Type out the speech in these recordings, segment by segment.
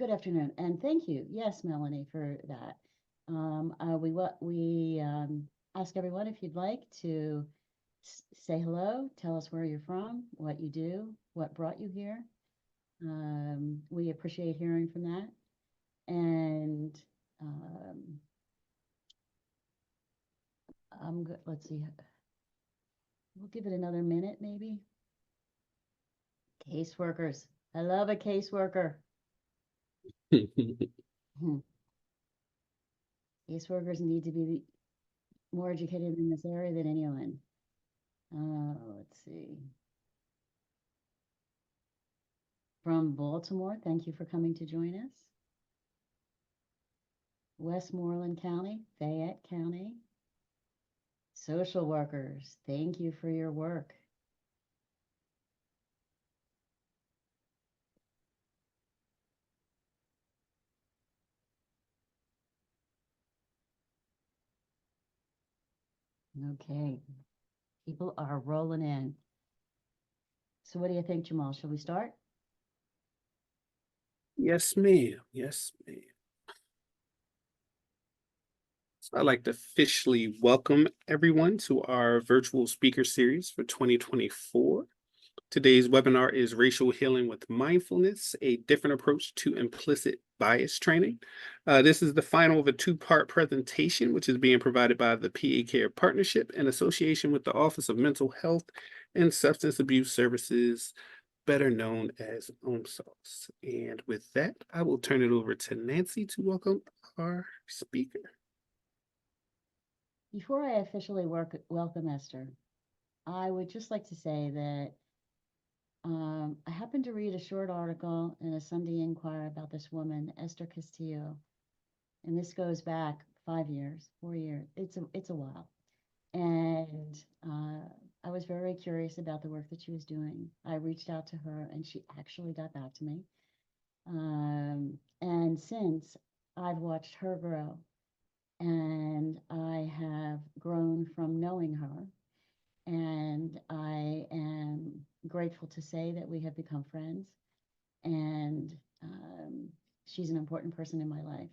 Good afternoon, and thank you, yes, Melanie, for that. We ask everyone if you'd like to say hello, tell us where you're from, what you do, what brought you here. We appreciate hearing from that. And um, I'm good. Let's see. We'll give it another minute, maybe. Caseworkers. I love a caseworker. Hmm. Caseworkers need to be more educated in this area than anyone. Let's see. From Baltimore, thank you for coming to join us. Westmoreland County, Fayette County. Social workers, thank you for your work. Okay, people are rolling in. So what do you think, Jamal? Shall we start? Yes, ma'am. Yes, ma'am. So I'd like to officially welcome everyone to our virtual speaker series for 2024. Today's webinar is Racial Healing with Mindfulness, a different approach to implicit bias training. This is the final of a two-part presentation, which is being provided by the PA Care Partnership in association with the Office of Mental Health and Substance Abuse Services, better known as OMSAS. And with that, I will turn it over to Nancy to welcome our speaker. Before I officially welcome Esther, I would just like to say that I happened to read a short article in a Sunday Inquirer about this woman, Esther Castillo, and this goes back 5 years, 4 years. It's a while, and I was very curious about the work that she was doing. I reached out to her, and she actually got back to me. And since I've watched her grow, and I have grown from knowing her, and I am grateful to say that we have become friends, and she's an important person in my life.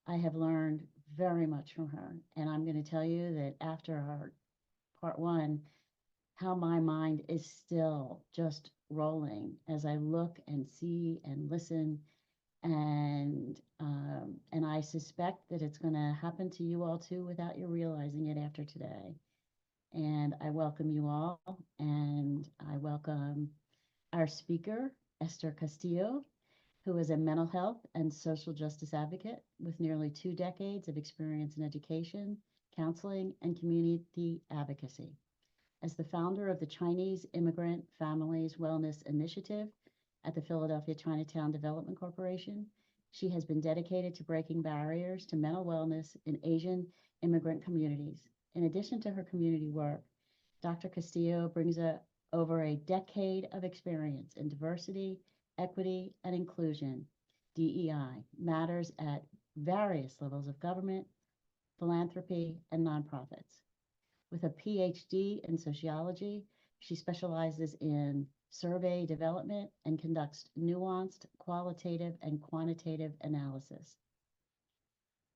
I have learned very much from her, and I'm going to tell you that after our part one, how my mind is still just rolling as I look and see and listen, and I suspect that it's going to happen to you all too without you realizing it after today. And I welcome you all, and I welcome our speaker, Esther Castillo, who is a mental health and social justice advocate with nearly 2 decades of experience in education, counseling, and community advocacy. As the founder of the Chinese Immigrant Families Wellness Initiative at the Philadelphia Chinatown Development Corporation, she has been dedicated to breaking barriers to mental wellness in Asian immigrant communities. In addition to her community work, Dr. Castillo brings over a decade of experience in diversity, equity, and inclusion, DEI, matters at various levels of government, philanthropy, and nonprofits. With a PhD in sociology, she specializes in survey development and conducts nuanced qualitative and quantitative analysis.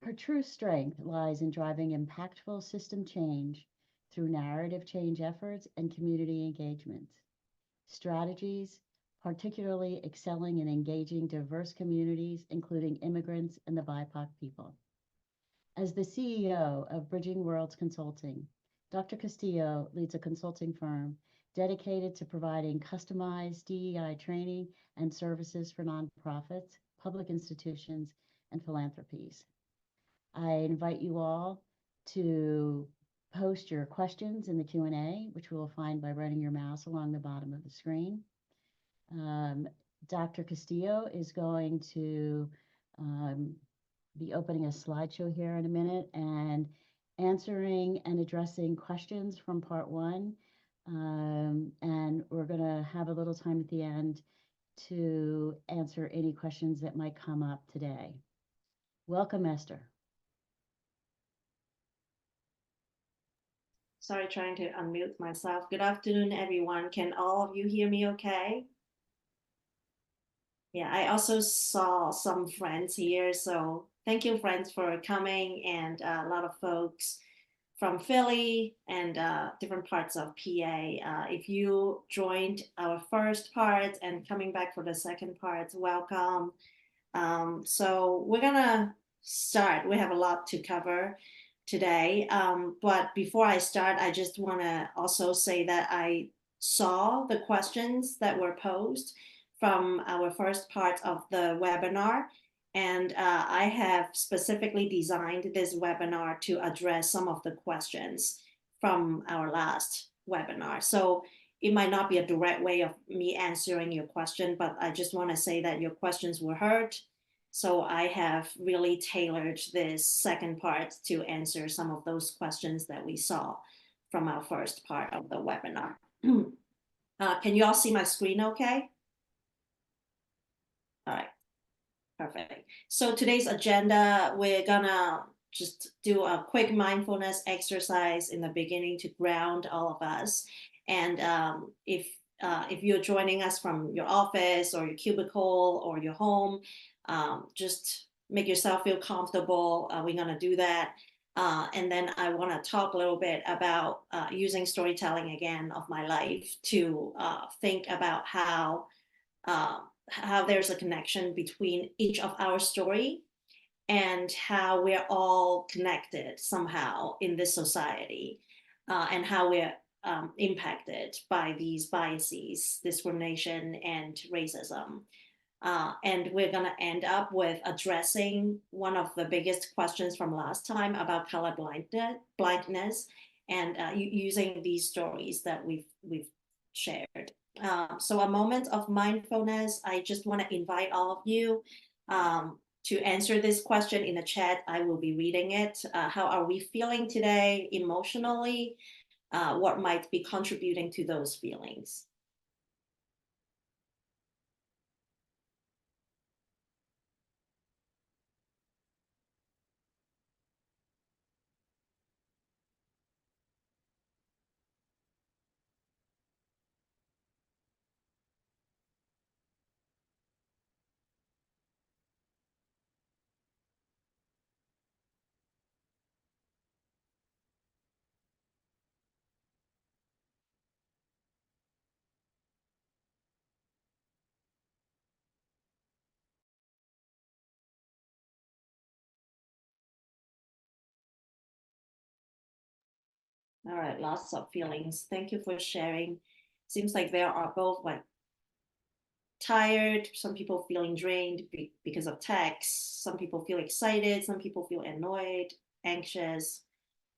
Her true strength lies in driving impactful system change through narrative change efforts and community engagement. Strategies, particularly excelling in engaging diverse communities, including immigrants and the BIPOC people. As the CEO of Bridging Worlds Consulting, Dr. Castillo leads a consulting firm dedicated to providing customized DEI training and services for nonprofits, public institutions, and philanthropies. I invite you all to post your questions in the Q&A, which you will find by running your mouse along the bottom of the screen. Dr. Castillo is going to be opening a slideshow here in a minute and answering and addressing questions from part one. And we're going to have a little time at the end to answer any questions that might come up today. Welcome, Esther. Sorry, trying to unmute myself. Good afternoon, everyone. Can all of you hear me okay? Yeah, I also saw some friends here. So thank you, friends, for coming, and a lot of folks from Philly and different parts of PA. If you joined our first part and coming back for the second part, welcome. So we're gonna start. We have a lot to cover today. But before I start, I just want to also say that I saw the questions that were posed from our first part of the webinar. And I have specifically designed this webinar to address some of the questions from our last webinar. So it might not be a direct way of me answering your question, but I just want to say that your questions were heard. So I have really tailored this second part to answer some of those questions that we saw from our first part of the webinar. Can you all see my screen okay? All right, perfect. So today's agenda, we're gonna just do a quick mindfulness exercise in the beginning to ground all of us. And if you're joining us from your office or your cubicle or your home, just make yourself feel comfortable. We're gonna do that. And then I want to talk a little bit about using storytelling again of my life to think about how there's a connection between each of our story and how we're all connected somehow in this society, and how we're impacted by these biases, discrimination, and racism. And we're going to end up with addressing one of the biggest questions from last time about color blindness, and using these stories that we've shared. So a moment of mindfulness. I just want to invite all of you to answer this question in the chat. I will be reading it. How are we feeling today emotionally? What might be contributing to those feelings? All right, lots of feelings. Thank you for sharing. Seems like there are both like tired, some people feeling drained because of texts, some people feel excited, some people feel annoyed, anxious,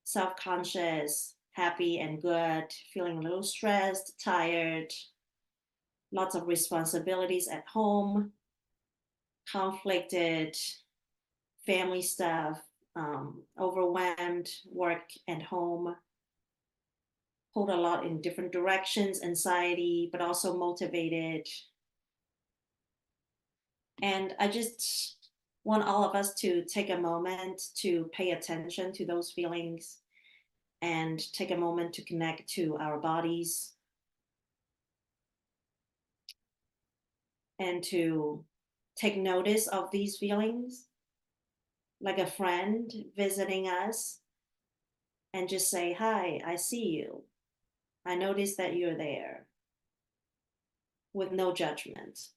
self-conscious, happy and good, feeling a little stressed, tired, lots of responsibilities at home, conflicted, family stuff, overwhelmed, work and home, pulled a lot in different directions, anxiety, but also motivated. And I just want all of us to take a moment to pay attention to those feelings and take a moment to connect to our bodies and to take notice of these feelings like a friend visiting us, and just say, "Hi, I see you. I notice that you're there," with no judgment.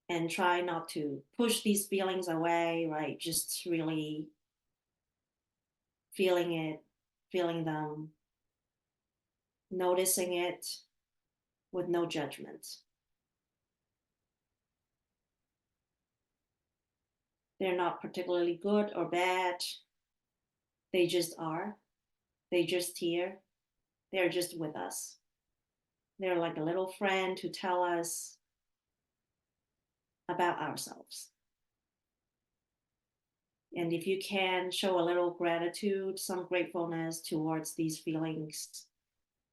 And try not to push these feelings away, right? Just really feeling it, feeling them, noticing it with no judgment. They're not particularly good or bad. They just are. They just here. They're just with us. They're like a little friend to tell us about ourselves. And if you can show a little gratitude, some gratefulness towards these feelings,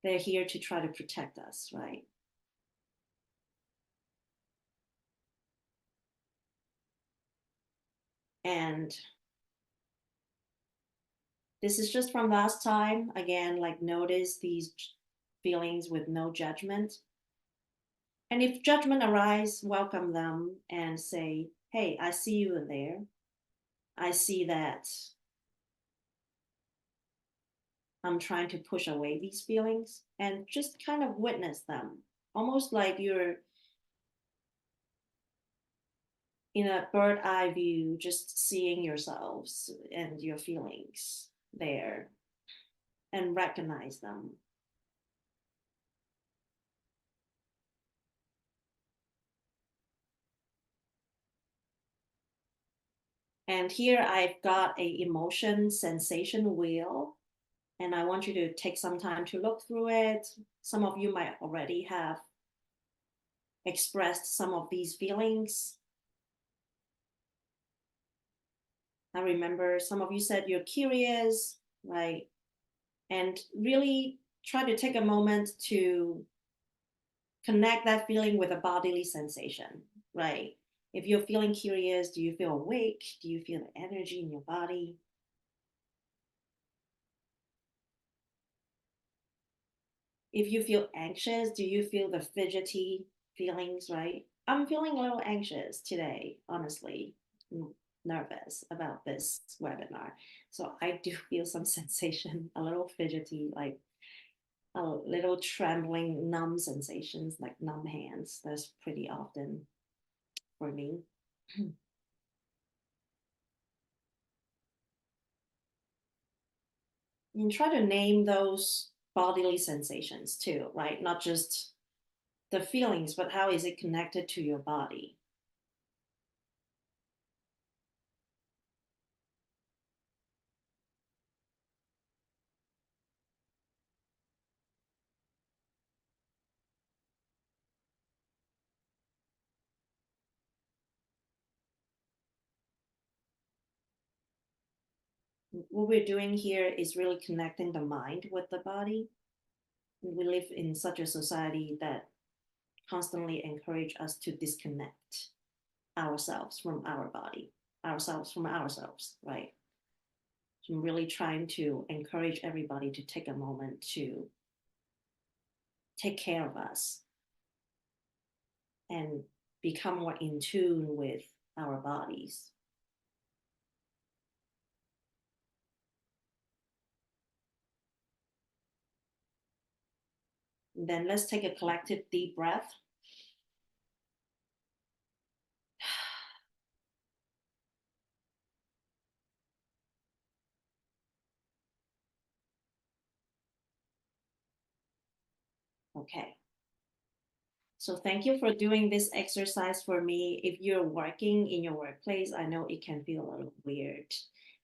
they're here to try to protect us, right? And This is just from last time. Again, like notice these feelings with no judgment. And if judgment arise, welcome them and say, hey, I see you in there. I see that I'm trying to push away these feelings, and just kind of witness them, almost like you're in a bird eye view, just seeing yourselves and your feelings there and recognize them. And here I've got a emotion sensation wheel, and I want you to take some time to look through it. Some of you might already have expressed some of these feelings. I remember some of you said you're curious, right? And really try to take a moment to connect that feeling with a bodily sensation, right? If you're feeling curious, do you feel awake? Do you feel the energy in your body? If you feel anxious, do you feel the fidgety feelings, right? I'm feeling a little anxious today, honestly, nervous about this webinar. So I do feel some sensation, a little fidgety, like a little trembling, numb sensations, like numb hands. That's pretty often for me. And try to name those bodily sensations too, right? Not just the feelings, but how is it connected to your body? What we're doing here is really connecting the mind with the body. We live in such a society that constantly encourage us to disconnect ourselves from our body, ourselves from ourselves, right? So I'm really trying to encourage everybody to take a moment to take care of us and become more in tune with our bodies. And then let's take a collective deep breath. Okay. So thank you for doing this exercise for me. If you're working in your workplace, I know it can feel a little weird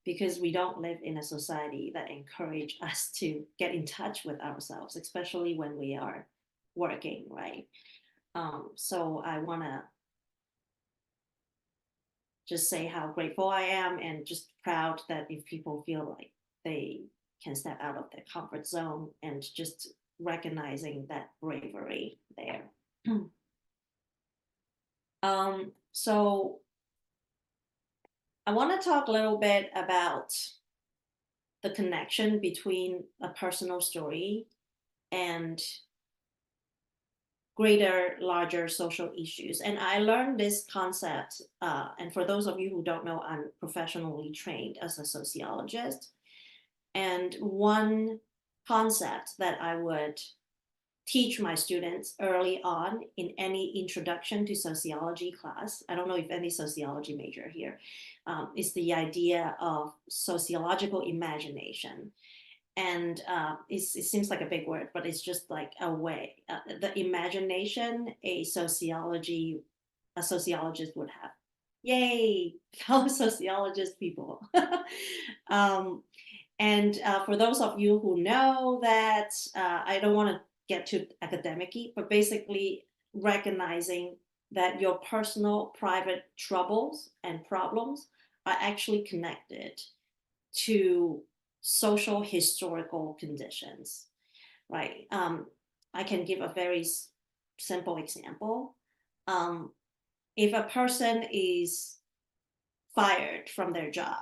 because we don't live in a society that encourage us to get in touch with ourselves, especially when we are working, right? So I want to just say how grateful I am and just proud that if people feel like they can step out of their comfort zone and just recognizing that bravery there. So I want to talk a little bit about the connection between a personal story and greater, larger social issues. And I learned this concept, and for those of you who don't know, I'm professionally trained as a sociologist. And one concept that I would teach my students early on in any introduction to sociology class, I don't know if any sociology major here, is the idea of sociological imagination. And it seems like a big word, but it's just like a way, the imagination a sociologist would have. Yay, fellow sociologist people. And for those of you who know that, I don't want to get too academic-y, but basically recognizing that your personal private troubles and problems are actually connected to social historical conditions, right? I can give a very simple example. If a person is fired from their job,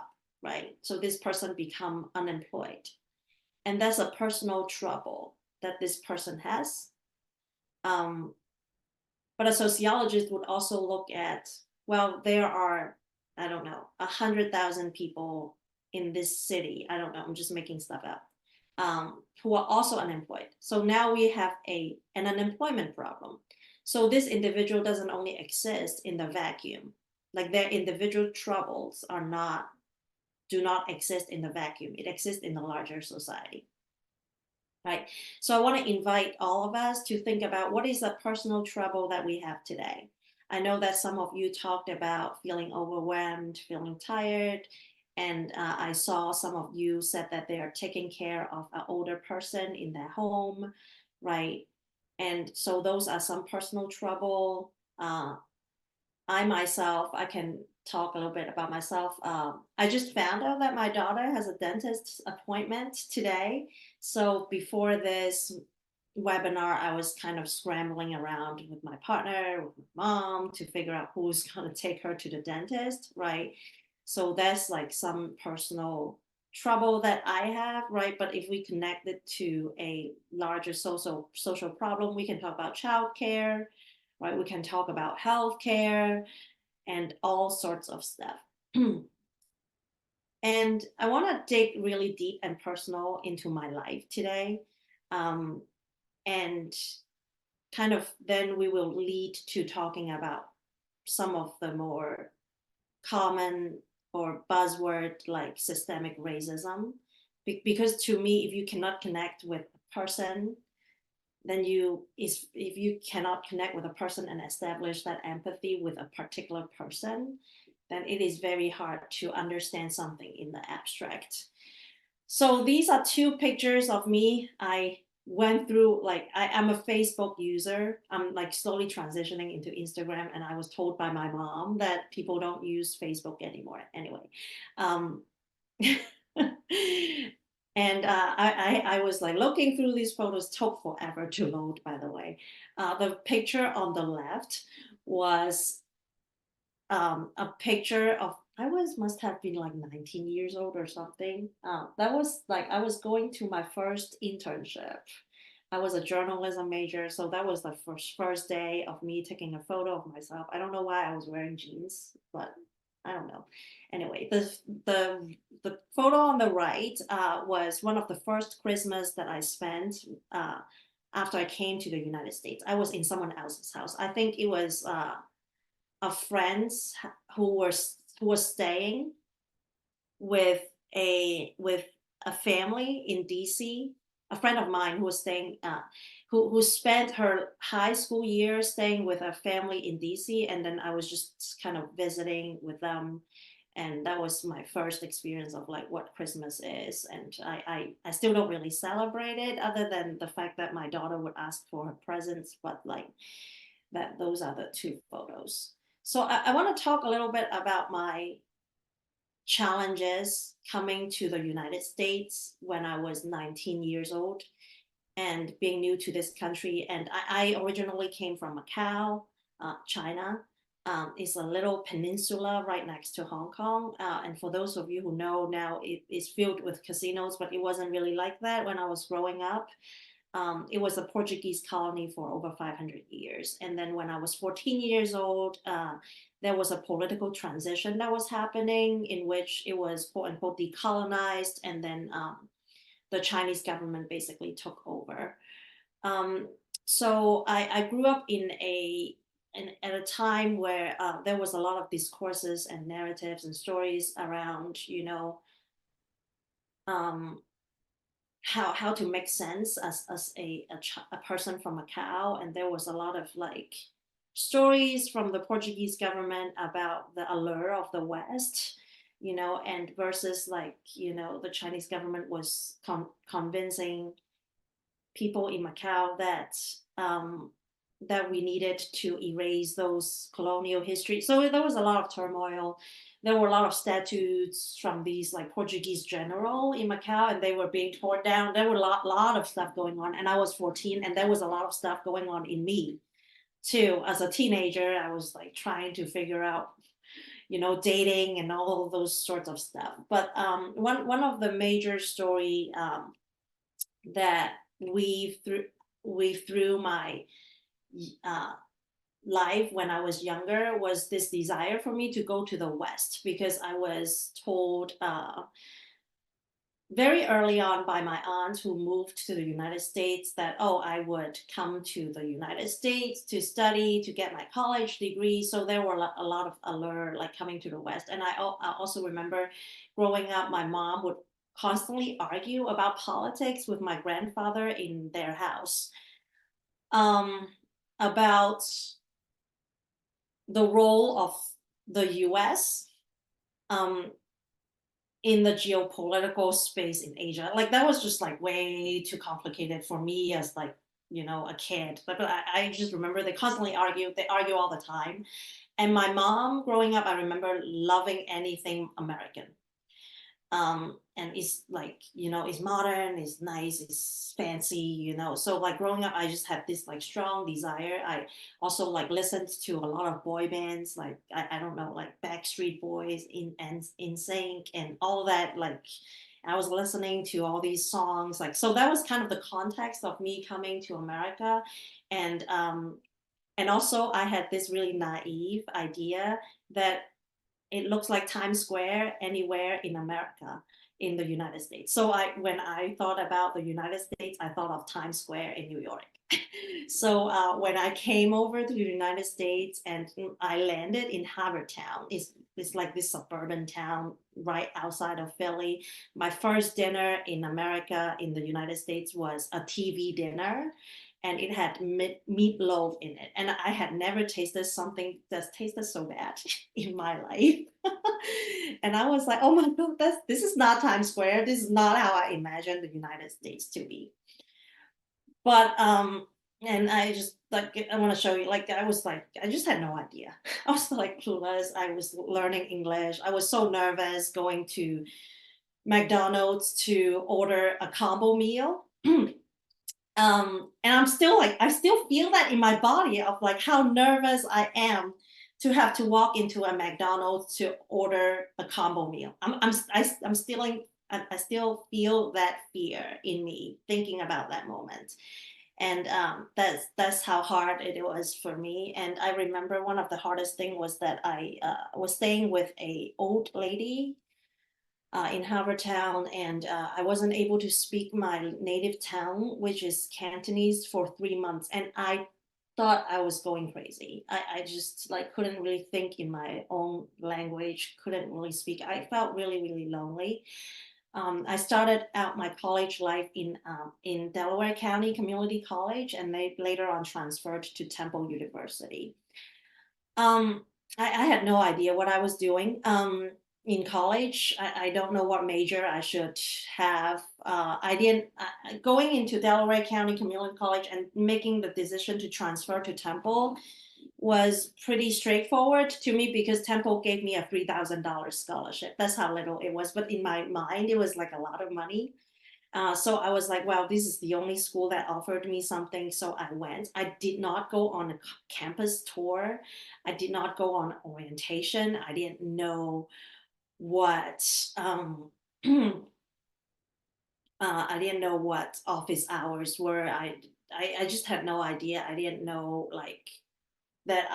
right? So this person become unemployed. And that's a personal trouble that this person has. Um, but a sociologist would also look at, well, there are, I don't know, 100,000 people in this city. I don't know, I'm just making stuff up, who are also unemployed. So now we have an unemployment problem. So this individual doesn't only exist in the vacuum, like their individual troubles do not exist in the vacuum. It exists in the larger society. Right. So I want to invite all of us to think about what is the personal trouble that we have today. I know that some of you talked about feeling overwhelmed, feeling tired, and I saw some of you said that they are taking care of an older person in their home, right? And so those are some personal trouble. I myself, I can talk a little bit about myself. I just found out that my daughter has a dentist appointment today. So before this webinar, I was kind of scrambling around with my partner, with my mom to figure out who's going to take her to the dentist, right? So that's like some personal trouble that I have, right? But if we connect it to a larger social problem, we can talk about childcare, right? We can talk about healthcare and all sorts of stuff. And I want to dig really deep and personal into my life today. And kind of then we will lead to talking about some of the more common or buzzword like systemic racism. Because to me, if you cannot connect with a person, then if you cannot connect with a person and establish that empathy with a particular person, then it is very hard to understand something in the abstract. So these are two pictures of me. I went through, like, I'm a Facebook user. I'm like slowly transitioning into Instagram, and I was told by my mom that people don't use Facebook anymore. Anyway, um, and I was like looking through these photos, took forever to load, by the way. The picture on the left was a picture of, must have been like 19 years old or something. That was like, I was going to my first internship. I was a journalism major, so that was the first day of me taking a photo of myself. I don't know why I was wearing jeans, but I don't know. Anyway, the photo on the right was one of the first Christmas that I spent after I came to the United States. I was in someone else's house. I think it was of friends who were staying with a family in DC. A friend of mine who was staying, who spent her high school year staying with a family in DC, and then I was just kind of visiting with them, and that was my first experience of like what Christmas is. And I still don't really celebrate it, other than the fact that my daughter would ask for her presents, but like that, those are the two photos. So I want to talk a little bit about my challenges coming to the United States when I was 19 years old and being new to this country. And I originally came from Macau, China. It's a little peninsula right next to Hong Kong. And for those of you who know now, it is filled with casinos, but it wasn't really like that when I was growing up. It was a Portuguese colony for over 500 years. And then when I was 14 years old, there was a political transition that was happening in which it was quote unquote decolonized. And then the Chinese government basically took over. So I grew up at a time where there was a lot of discourses and narratives and stories around, how to make sense as a person from Macau. And there was a lot of like stories from the Portuguese government about the allure of the West, and versus like, the Chinese government was convincing people in Macau that we needed to erase those colonial history. So there was a lot of turmoil. There were a lot of statues from these like Portuguese general in Macau, and they were being torn down. There were a lot of stuff going on, and I was 14, and there was a lot of stuff going on in me too. As a teenager, I was like trying to figure out, dating and all of those sorts of stuff. But one of the major story that weave through my uh, life when I was younger was this desire for me to go to the West, because I was told very early on by my aunt who moved to the United States that, oh, I would come to the United States to study, to get my college degree. So there were a lot of allure like coming to the West. And I also remember growing up, my mom would constantly argue about politics with my grandfather in their house, about the role of the US um, in the geopolitical space in Asia. Like that was just like way too complicated for me as like, a kid. But I just remember they constantly argue. They argue all the time. And my mom growing up, I remember loving anything American. And it's like, it's modern, it's nice, it's fancy. So like growing up, I just had this like strong desire. I also like listened to a lot of boy bands, like I don't know, like Backstreet Boys, in Sync and all that. Like I was listening to all these songs, like, so that was kind of the context of me coming to America. And also I had this really naive idea that it looks like Times Square anywhere in America, in the United States. So when I thought about the United States, I thought of Times Square in New York. So when I came over to the United States and I landed in Havertown, it's like this suburban town right outside of Philly. My first dinner in America, in the United States, was a TV dinner, and it had meatloaf in it. And I had never tasted something that's tasted so bad in my life. And I was like, oh my God, this is not Times Square. This is not how I imagined the United States to be. But and I just like, I want to show you, like I was like, I just had no idea. I was like clueless. I was learning English. I was so nervous going to McDonald's to order a combo meal. And I'm still like, I still feel that in my body of like how nervous I am to have to walk into a McDonald's to order a combo meal. I'm I still feel that fear in me thinking about that moment. And that's how hard it was for me. And I remember one of the hardest thing was that I was staying with a old lady in Havertown, and I wasn't able to speak my native tongue, which is Cantonese, for 3 months, and I thought I was going crazy. I just like couldn't really think in my own language, couldn't really speak. I felt really, really lonely. I started out my college life in Delaware County Community College, and they later on transferred to Temple University. I had no idea what I was doing in college. I don't know what major I should have. I didn't going into Delaware County Community College and making the decision to transfer to Temple was pretty straightforward to me because Temple gave me a $3,000 scholarship. That's how little it was, but in my mind, it was like a lot of money. So I was like, well, this is the only school that offered me something. So I went. I did not go on a campus tour. I did not go on orientation. I didn't know what I didn't know what office hours were. I just had no idea. I didn't know like that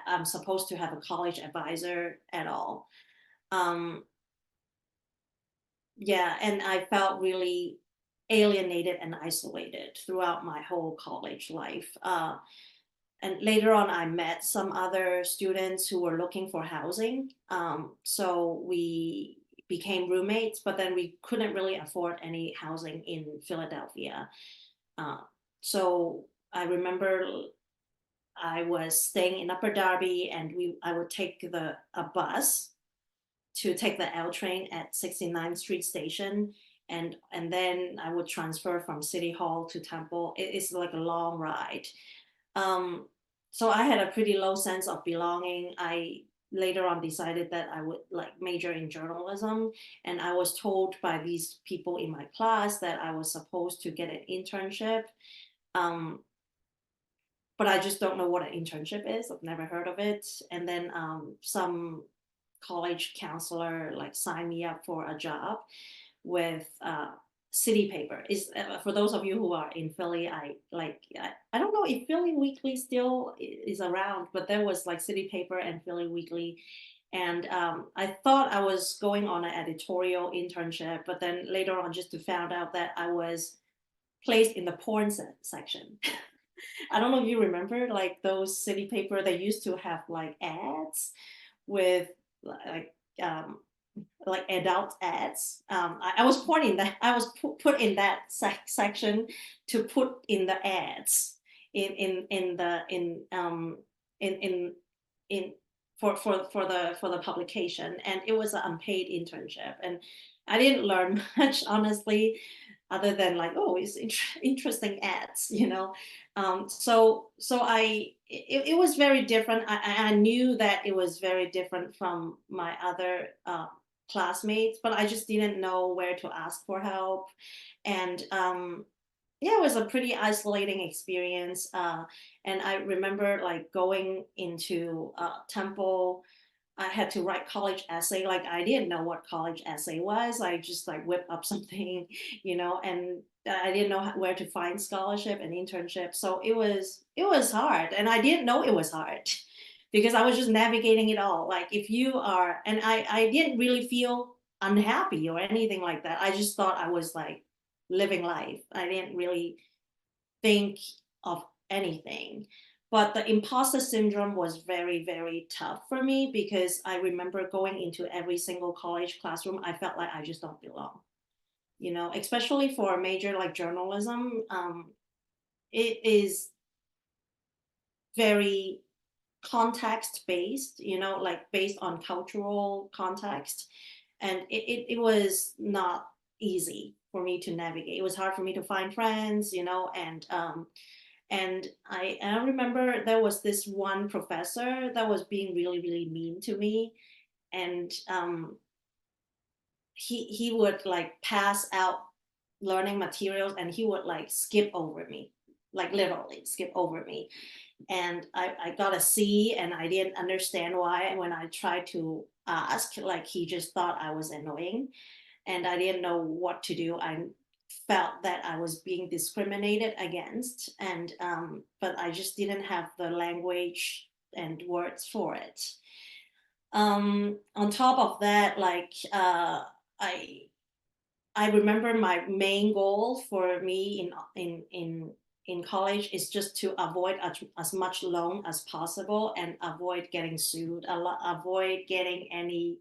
I'm supposed to have a college advisor at all. Yeah, and I felt really alienated and isolated throughout my whole college life. And later on, I met some other students who were looking for housing. So we became roommates, but then we couldn't really afford any housing in Philadelphia. Uh, so I remember I was staying in Upper Darby, and I would take a bus to take the L train at 69th Street Station. And then I would transfer from City Hall to Temple. It's like a long ride. Um, so I had a pretty low sense of belonging. I later on decided that I would like major in journalism. And I was told by these people in my class that I was supposed to get an internship. Um, but I just don't know what an internship is. I've never heard of it. And then some college counselor like signed me up for a job with city paper. Is for those of you who are in Philly, I don't know if Philly Weekly still is around, but there was like city paper and Philly Weekly. And I thought I was going on an editorial internship, but then later on just to found out that I was placed in the porn section. I don't know if you remember like those city paper, they used to have like ads with um, like adult ads. I was put in that. I was put in that section to put in the ads in the in for the publication, and it was an unpaid internship, and I didn't learn much honestly, other than like, oh, it's interesting ads, you know. So it was very different. I knew that it was very different from my other classmates, but I just didn't know where to ask for help. And yeah, it was a pretty isolating experience. And I remember like going into Temple. I had to write college essay. Like I didn't know what college essay was. I just like whip up something, you know, and I didn't know where to find scholarship and internship. So it was hard, and I didn't know it was hard because I was just navigating it all. Like if you are, and I didn't really feel unhappy or anything like that. I just thought I was like living life. I didn't really think of anything. But the imposter syndrome was very, very tough for me because I remember going into every single college classroom, I felt like I just don't belong, you know, especially for a major like journalism. It is very context based, you know, like based on cultural context. And it was not easy for me to navigate. It was hard for me to find friends, you know, and I remember there was this one professor that was being really, really mean to me. And he would like pass out learning materials and he would like skip over me, like literally skip over me. And I got a C and I didn't understand why. And when I tried to ask, like he just thought I was annoying and I didn't know what to do. I felt that I was being discriminated against, and but I just didn't have the language and words for it. On top of that, like I I remember my main goal for me in college is just to avoid as much loan as possible and avoid getting sued, avoid getting any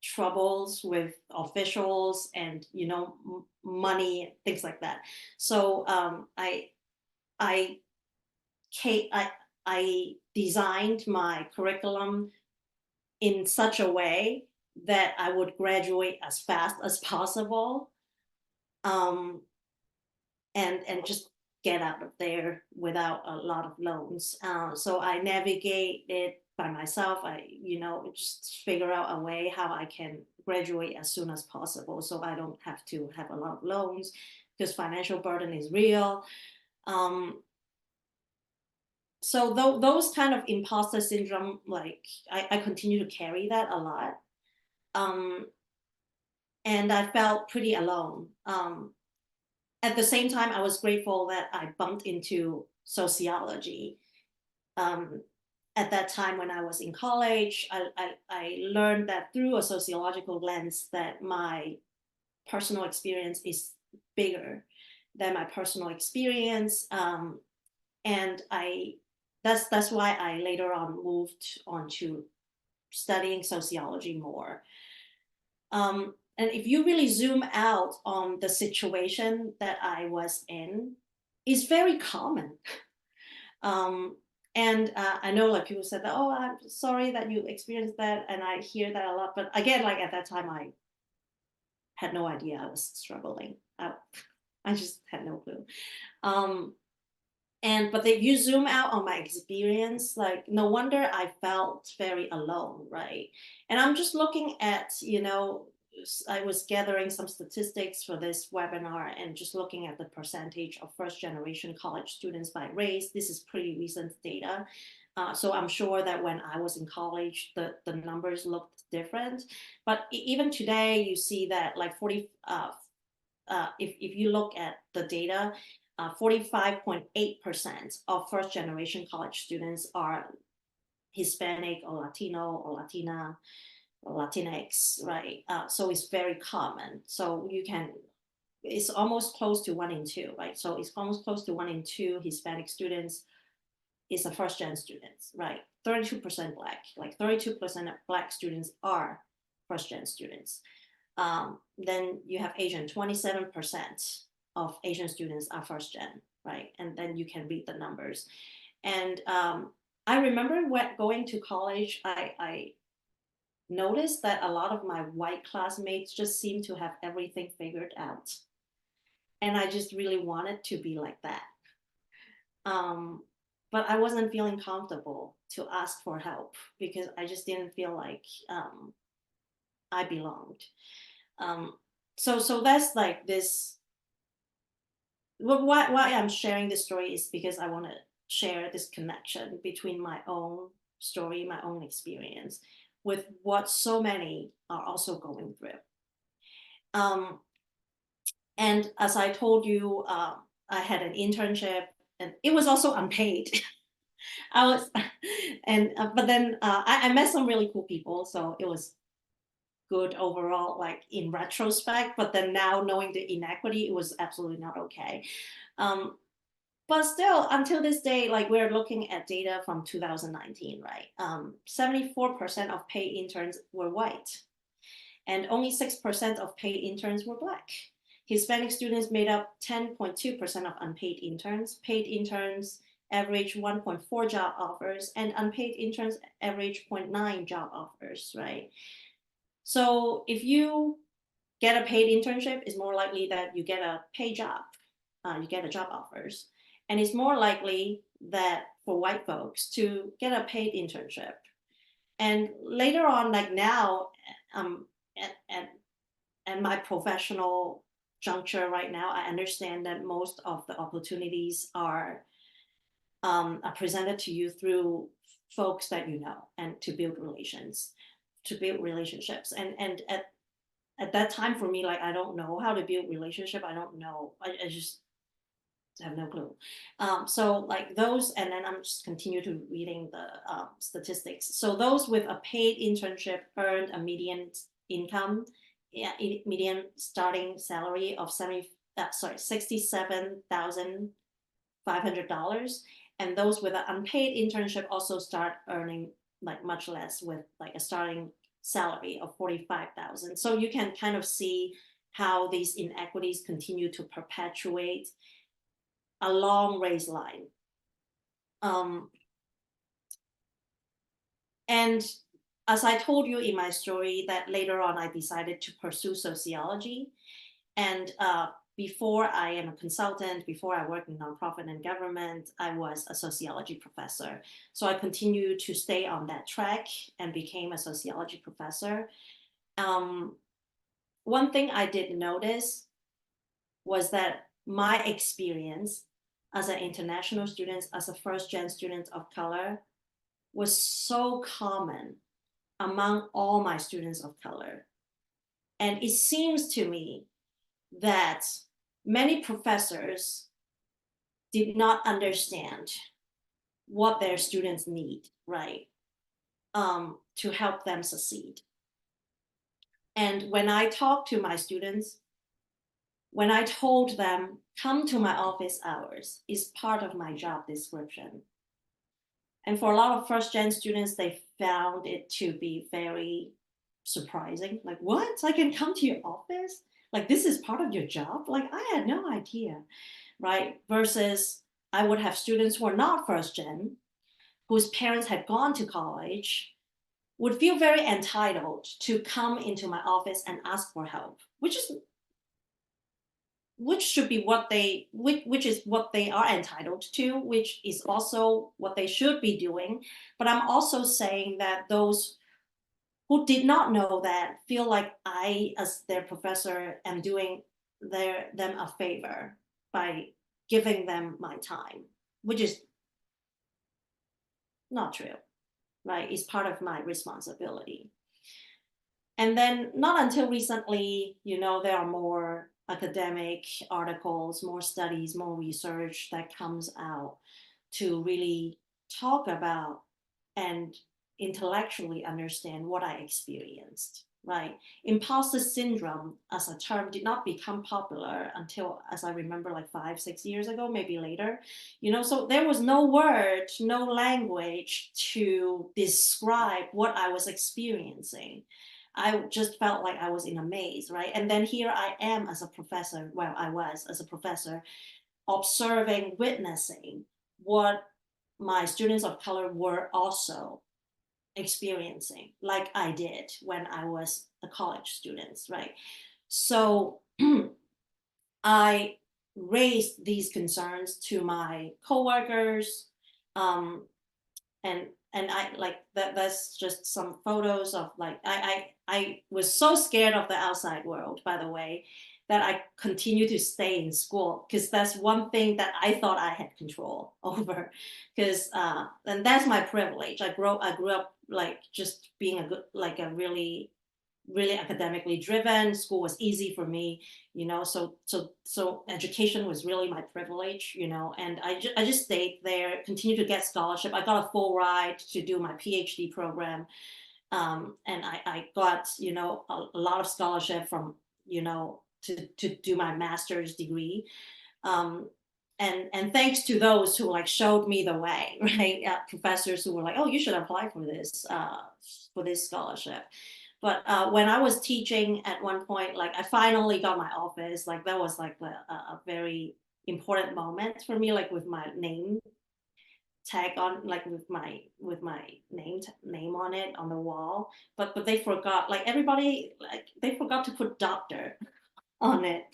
troubles with officials and you know money, things like that. So I I I designed my curriculum in such a way that I would graduate as fast as possible, um, and just get out of there without a lot of loans. So I navigate it by myself. I, you know, just figure out a way how I can graduate as soon as possible so I don't have to have a lot of loans because financial burden is real. So those kind of imposter syndrome, like I continue to carry that a lot. Um, and I felt pretty alone. At the same time, I was grateful that I bumped into sociology. Um, at that time when I was in college, I learned that through a sociological lens that my personal experience is bigger than my personal experience. And that's why I later on moved on to studying sociology more. And if you really zoom out on the situation that I was in, it's very common. Um, and I know like people said that, oh, I'm sorry that you experienced that. And I hear that a lot. But again, like at that time, I had no idea I was struggling. I just had no clue. Um, but if you zoom out on my experience, like no wonder I felt very alone, right? And I'm just looking at, you know, I was gathering some statistics for this webinar and just looking at the percentage of first generation college students by race. This is pretty recent data. So I'm sure that when I was in college, the numbers looked different. But even today, you see that like 40, if you look at the data, 45.8% of first generation college students are Hispanic or Latino or Latina or Latinx, right? So it's very common. So it's almost close to 1 in 2, right? So it's almost close to 1 in 2 Hispanic students is a first gen students, right? 32% Black, like 32% of Black students are first gen students. Then you have Asian, 27% of Asian students are first gen, right? And then you can read the numbers. And I remember when going to college, I noticed that a lot of my white classmates just seem to have everything figured out. And I just really wanted to be like that. But I wasn't feeling comfortable to ask for help because I just didn't feel like I belonged. So that's like this. Why I'm sharing this story is because I want to share this connection between my own story, my own experience, with what so many are also going through. And as I told you, I had an internship, and it was also unpaid. I was, and but then I met some really cool people, so it was good overall, like in retrospect. But then now knowing the inequity, it was absolutely not okay. But still, until this day, like we're looking at data from 2019, right? 74% of paid interns were white, and only 6% of paid interns were Black. Hispanic students made up 10.2% of unpaid interns. Paid interns average 1.4 job offers, and unpaid interns average 0.9 job offers, right? So if you get a paid internship, it's more likely that you get a paid job, you get a job offers. And it's more likely that for white folks to get a paid internship. And later on, like now, at my professional juncture right now, I understand that most of the opportunities are presented to you through folks that you know, and to build relationships. And at that time for me, like I don't know how to build relationship. I don't know. I just have no clue. So like those, and then I'm just continue to reading the statistics. So those with a paid internship earned a median income, median starting salary of $67,500, and those with an unpaid internship also start earning like much less, with like a starting salary of 45,000. So you can kind of see how these inequities continue to perpetuate a long race line. And as I told you in my story, that later on I decided to pursue sociology. And before I am a consultant, before I work in nonprofit and government, I was a sociology professor. So I continued to stay on that track and became a sociology professor. One thing I did notice was that my experience as an international student, as a first gen student of color, was so common among all my students of color. And it seems to me that many professors did not understand what their students need, right? To help them succeed. And when I talked to my students, when I told them, come to my office hours is part of my job description. And for a lot of first gen students, they found it to be very surprising. Like, what? I can come to your office? Like, this is part of your job? Like, I had no idea, right? Versus I would have students who are not first gen, whose parents had gone to college, would feel very entitled to come into my office and ask for help, which should be which is what they are entitled to, which is also what they should be doing. But I'm also saying that those who did not know that feel like I, as their professor, am doing them a favor by giving them my time, which is not true, right? It's part of my responsibility. And then not until recently, there are more academic articles, more studies, more research that comes out to really talk about and intellectually understand what I experienced, right? Imposter syndrome as a term did not become popular until, as I remember, like 5, 6 years ago, maybe later. So there was no word, no language to describe what I was experiencing. I just felt like I was in a maze, right? And then here I am as a professor. Well, I was as a professor, observing, witnessing what my students of color were also experiencing, like I did when I was a college student, right? So I raised these concerns to my coworkers, um, and I like that. That's just some photos of like I was so scared of the outside world, by the way, that I continued to stay in school because that's one thing that I thought I had control over. Because and that's my privilege. I grew up like just being a good, like a really academically driven. School was easy for me, so education was really my privilege, and I just stayed there, continued to get scholarship. I got a full ride to do my PhD program, and I got a lot of scholarship from to do my master's degree, um, and thanks to those who like showed me the way, right? Professors who were like, oh, you should apply for this scholarship. But when I was teaching at one point, like I finally got my office, like that was like a very important moment for me, like with my name tag on, like with my name on it on the wall. But they forgot, like everybody, like they forgot to put doctor on it,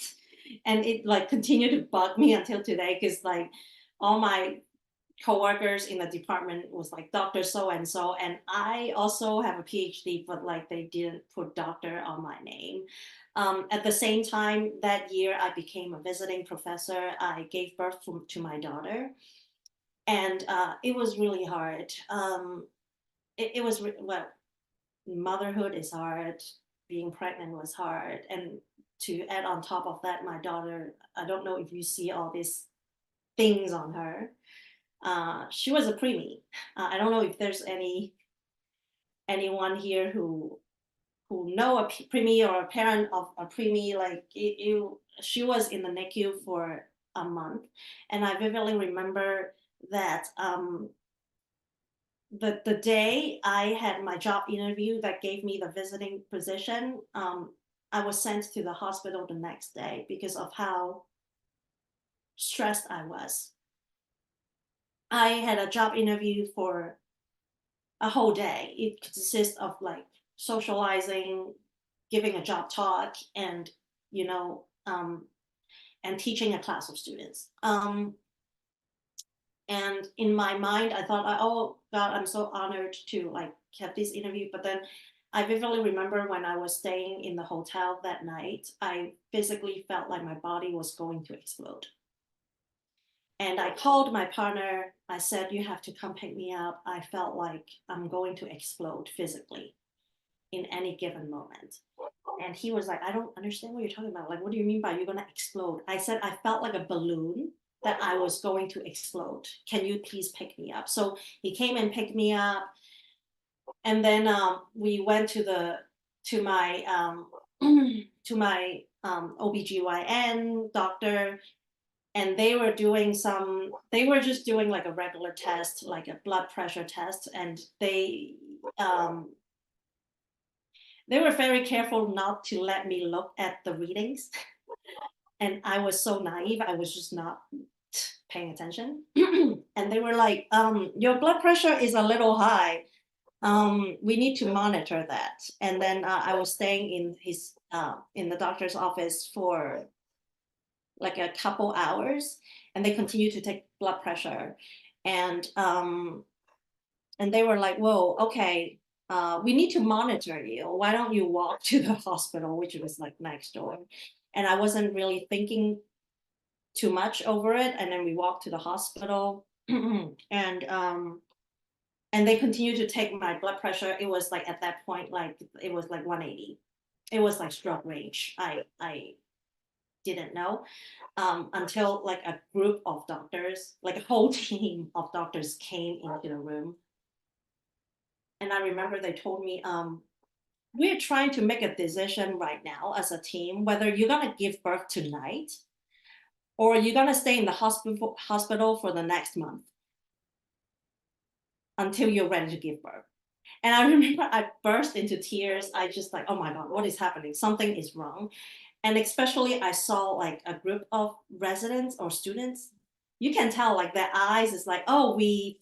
and it like continued to bug me until today because like all my coworkers in the department was like Dr. So and so, and I also have a PhD, but like they didn't put doctor on my name. At the same time, that year I became a visiting professor. I gave birth to my daughter, and it was really hard. It was well, motherhood is hard. Being pregnant was hard, and to add on top of that, my daughter. I don't know if you see all these things on her. She was a preemie. I don't know if there's anyone here who know a preemie or a parent of a preemie. Like she was in the NICU for a month, and I vividly remember that the day I had my job interview that gave me the visiting position, I was sent to the hospital the next day because of how stressed I was. I had a job interview for a whole day. It consists of like socializing, giving a job talk, and you know, um, and teaching a class of students. And in my mind, I thought, oh God, I'm so honored to like have this interview. But then I vividly remember when I was staying in the hotel that night, I physically felt like my body was going to explode. And I called my partner. I said, you have to come pick me up. I felt like I'm going to explode physically in any given moment. And he was like, I don't understand what you're talking about. Like, what do you mean by you're going to explode? I said, I felt like a balloon that I was going to explode. Can you please pick me up? So he came and picked me up. And then we went to my to my OBGYN doctor, and they were just doing like a regular test, like a blood pressure test, and they were very careful not to let me look at the readings. And I was so naive, I was just not paying attention. And they were like, your blood pressure is a little high, we need to monitor that. And then I was staying in the doctor's office for like a couple hours, and they continued to take blood pressure, and they were like, whoa, okay, we need to monitor you, why don't you walk to the hospital, which was like next door. And I wasn't really thinking too much over it, and then we walked to the hospital. And And they continued to take my blood pressure. It was like at that point, like it was like 180. It was like stroke range. I didn't know until like a group of doctors, like a whole team of doctors came into the room. And I remember they told me, we're trying to make a decision right now as a team, whether you're gonna give birth tonight or you're gonna stay in the hospital for the next month until you're ready to give birth. And I remember I burst into tears. I just like, oh my God, what is happening? Something is wrong. And especially I saw like a group of residents or students. You can tell like their eyes is like, oh, we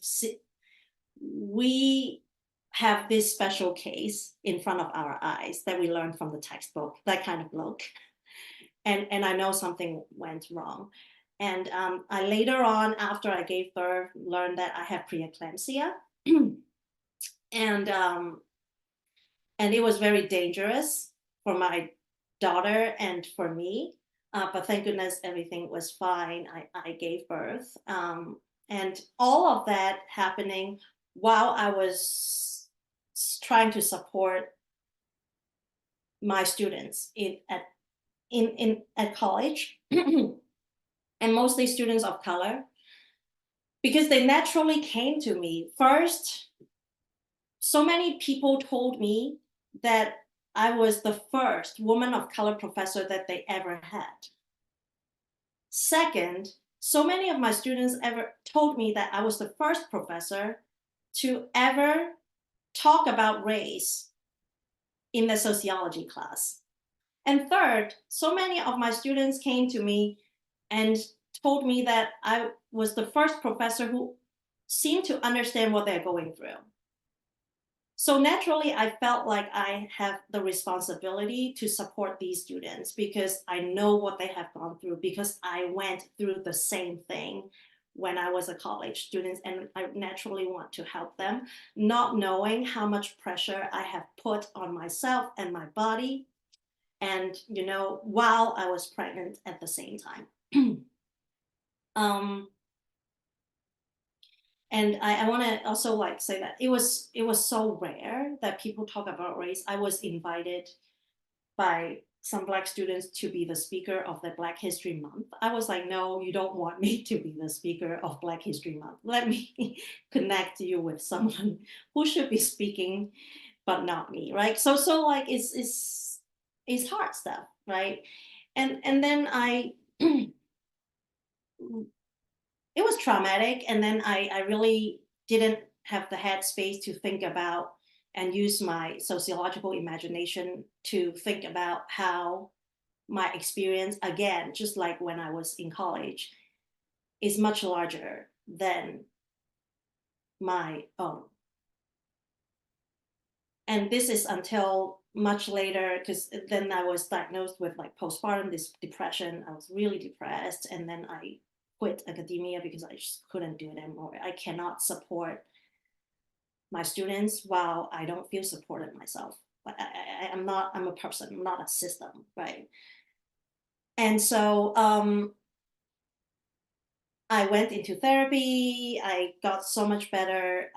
have this special case in front of our eyes that we learned from the textbook, that kind of look. And I know something went wrong. And I later on, after I gave birth, learned that I have preeclampsia. and it was very dangerous for my daughter and for me. But thank goodness everything was fine. I gave birth. And all of that happening while I was trying to support my students at college, and mostly students of color, because they naturally came to me. First, so many people told me that I was the first woman of color professor that they ever had. Second, so many of my students ever told me that I was the first professor to ever talk about race in the sociology class. And third, so many of my students came to me and told me that I was the first professor who seemed to understand what they're going through. So naturally, I felt like I have the responsibility to support these students because I know what they have gone through, because I went through the same thing when I was a college student, and I naturally want to help them, not knowing how much pressure I have put on myself and my body, and while I was pregnant at the same time. And I want to also like say that it was so rare that people talk about race. I was invited by some Black students to be the speaker of the Black History Month. I was like, no, you don't want me to be the speaker of Black History Month. Let me connect you with someone who should be speaking, but not me, right? So like it's hard stuff, right? And then it was traumatic. And then I really didn't have the headspace to think about and use my sociological imagination to think about how my experience, again, just like when I was in college, is much larger than my own. And this is until much later, because then I was diagnosed with like postpartum depression. I was really depressed. And then I quit academia because I just couldn't do it anymore. I cannot support my students while I don't feel supported myself. I'm a person, I'm not a system, right? And so I went into therapy. I got so much better.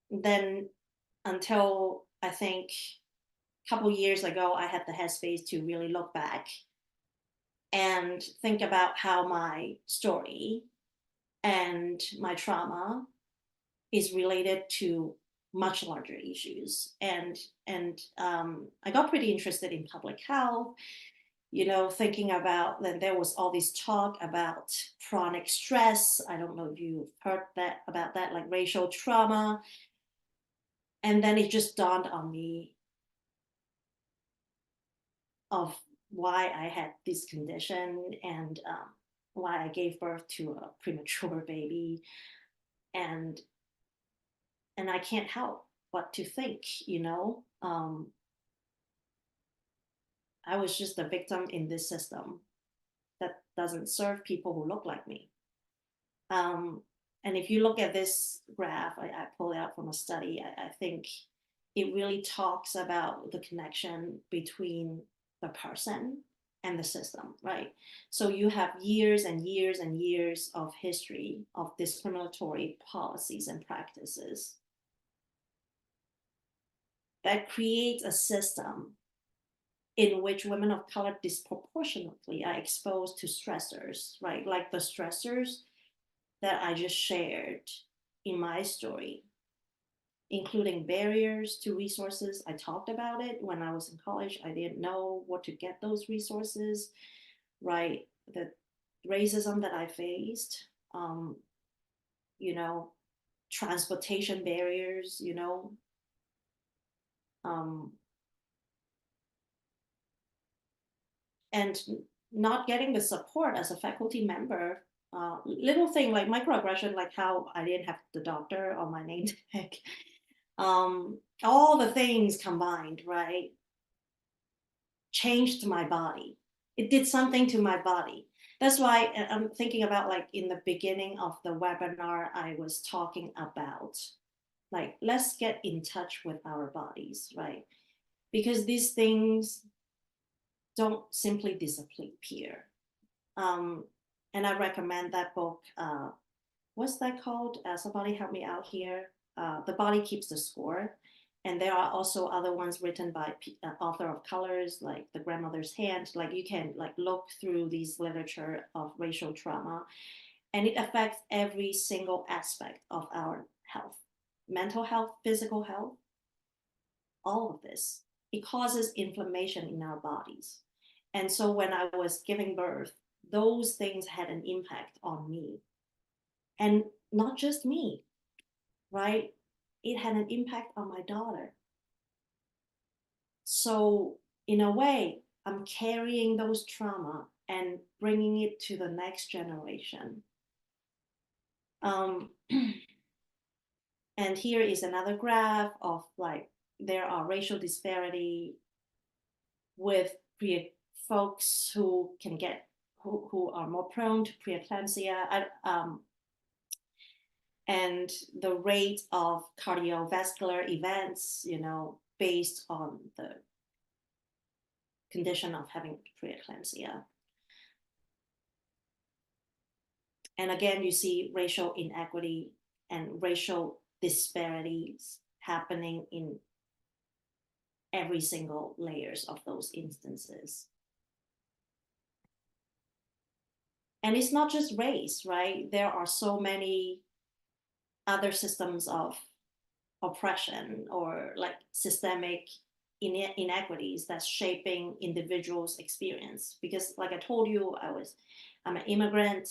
Then until I think a couple years ago, I had the headspace to really look back and think about how my story and my trauma is related to much larger issues. And I got pretty interested in public health, thinking about, then there was all this talk about chronic stress. I don't know if you've heard about that, like racial trauma. And then it just dawned on me of why I had this condition, and why I gave birth to a premature baby. And I can't help but to think, I was just a victim in this system that doesn't serve people who look like me. And if you look at this graph, I pulled it out from a study, I think it really talks about the connection between the person and the system, right? So you have years and years and years of history of discriminatory policies and practices that creates a system in which women of color disproportionately are exposed to stressors, right? Like the stressors that I just shared in my story, including barriers to resources. I talked about it when I was in college. I didn't know what to get those resources, right? The racism that I faced, you know, transportation barriers, you know, and not getting the support as a faculty member. Little thing like microaggression, like how I didn't have the doctor on my name tag. All the things combined, right, changed my body. It did something to my body. That's why I'm thinking about, like, in the beginning of the webinar, I was talking about, like, let's get in touch with our bodies, right? Because these things don't simply disappear. And I recommend that book. What's that called? Somebody help me out here. The Body Keeps the Score. And there are also other ones written by author of colors, like The Grandmother's Hand. Like, you can, like, look through these literature of racial trauma, and it affects every single aspect of our health, mental health, physical health, all of this. It causes inflammation in our bodies. And so when I was giving birth, those things had an impact on me. And not just me, right? It had an impact on my daughter. So in a way, I'm carrying those trauma and bringing it to the next generation. And here is another graph of, like, there are racial disparity with folks who can get, who are more prone to preeclampsia, and the rate of cardiovascular events, you know, based on the condition of having preeclampsia. And again, you see racial inequity and racial disparities happening in every single layers of those instances. And it's not just race, right? There are so many other systems of oppression or, like, systemic inequities that's shaping individuals' experience. Because, like I told you, I'm an immigrant.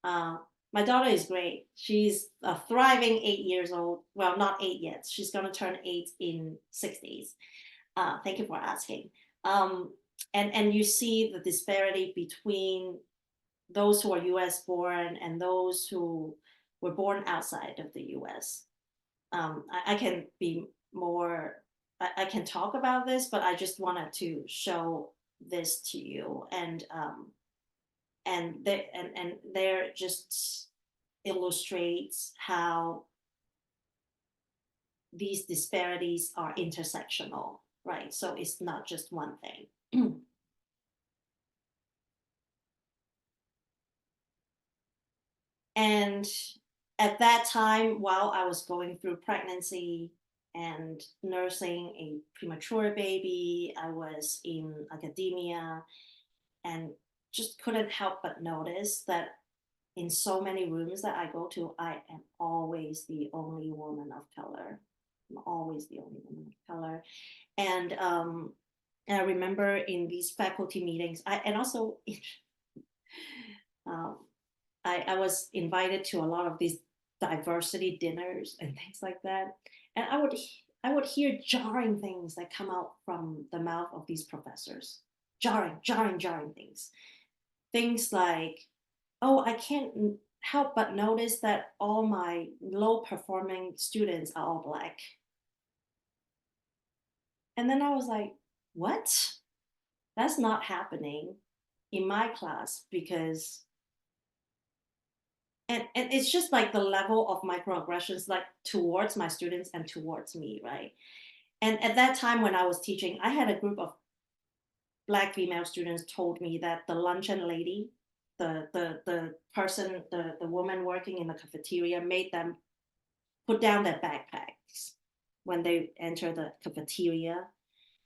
My daughter is great. She's a thriving 8 years old. Well, not 8 yet. She's going to turn 8 in 6 days. Thank you for asking. And you see the disparity between those who are US born and those who were born outside of the US. I can be more, I can talk about this, but I just wanted to show this to you. And there just illustrates how these disparities are intersectional, right? So it's not just one thing. And at that time, while I was going through pregnancy and nursing a premature baby, I was in academia and just couldn't help but notice that in so many rooms that I go to, I am always the only woman of color. I'm always the only woman of color. And I remember in these faculty meetings, and also I was invited to a lot of these diversity dinners and things like that. And I would hear jarring things that come out from the mouth of these professors. Jarring things. Things like, oh, I can't help but notice that all my low performing students are all Black. And then I was like, what? That's not happening in my class. Because and it's just like the level of microaggressions, like, towards my students and towards me, right? And at that time when I was teaching, I had a group of Black female students told me that the luncheon lady, the person, the woman working in the cafeteria, made them put down their backpacks when they enter the cafeteria.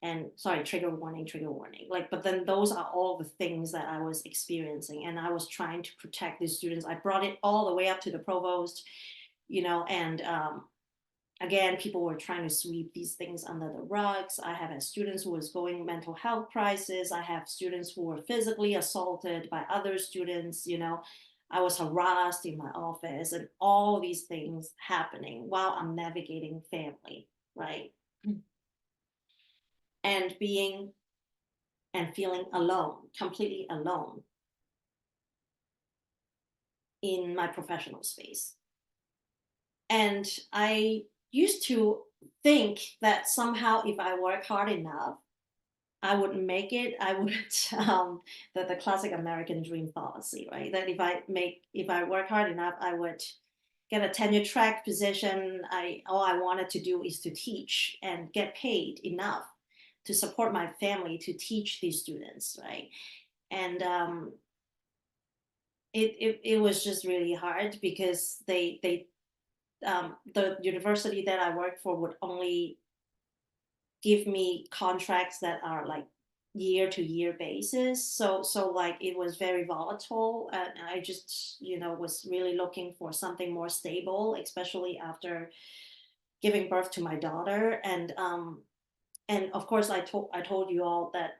And sorry, trigger warning, like, but then those are all the things that I was experiencing, and I was trying to protect the students. I brought it all the way up to the provost, and again, people were trying to sweep these things under the rugs. I have students who was going mental health crisis. I have students who were physically assaulted by other students. I was harassed in my office, and all these things happening while I'm navigating family, right? And feeling alone, completely alone in my professional space. And I used to think that somehow if I work hard enough, I would make it. I would the classic American dream fallacy, right? That if I work hard enough, I would get a tenure track position. All I wanted to do is to teach and get paid enough to support my family to teach these students, right? And it was just really hard because the university that I worked for would only give me contracts that are like year to year basis. So like it was very volatile, and I just was really looking for something more stable, especially after giving birth to my daughter. And of course, I told you all that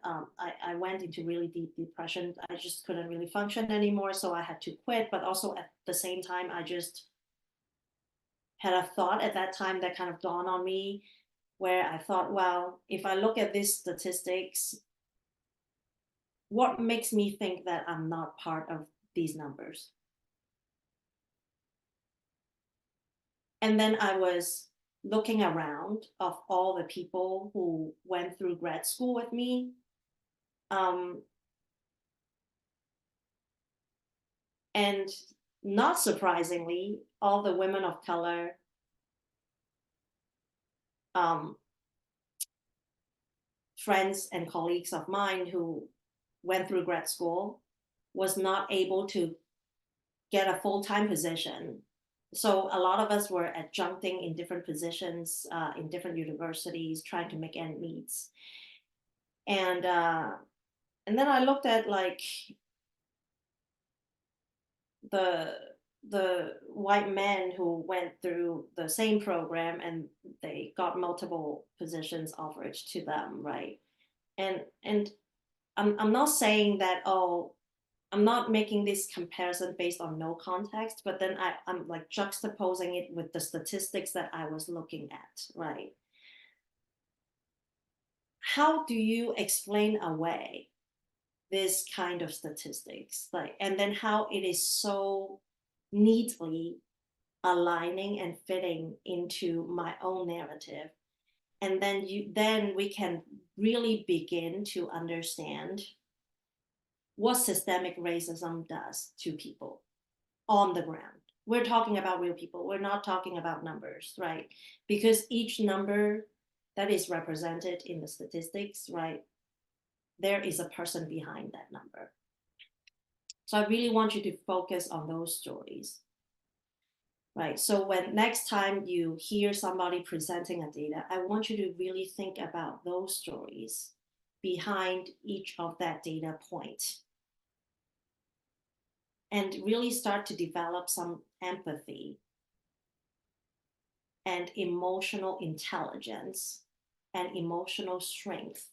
I went into really deep depression. I just couldn't really function anymore, so I had to quit. But also at the same time, I just had a thought at that time that kind of dawned on me, where I thought, well, if I look at these statistics, what makes me think that I'm not part of these numbers? And then I was looking around of all the people who went through grad school with me. And not surprisingly, all the women of color friends and colleagues of mine who went through grad school was not able to get a full-time position. So a lot of us were adjuncting in different positions in different universities, trying to make ends meet. And then I looked at like the white men who went through the same program, and they got multiple positions offered to them, right? And I'm not saying that, oh, I'm not making this comparison based on no context, but then I'm like juxtaposing it with the statistics that I was looking at, right? How do you explain away this kind of statistics? Like, and then how it is so neatly aligning and fitting into my own narrative. And then we can really begin to understand what systemic racism does to people on the ground. We're talking about real people. We're not talking about numbers, right? Because each number that is represented in the statistics, right, there is a person behind that number. So I really want you to focus on those stories, right? So when next time you hear somebody presenting a data, I want you to really think about those stories behind each of that data point, and really start to develop some empathy and emotional intelligence and emotional strength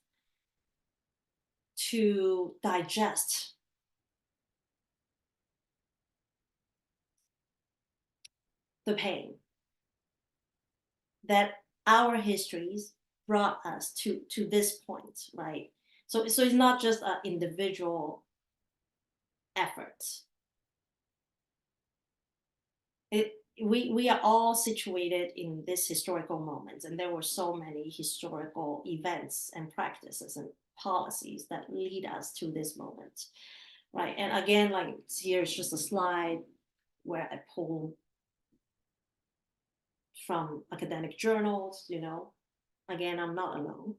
to digest the pain that our histories brought us to this point, right? So it's not just an individual effort. We are all situated in this historical moment, and there were so many historical events and practices and policies that lead us to this moment, right? And again, like here's just a slide where I pull from academic journals. Again, I'm not alone.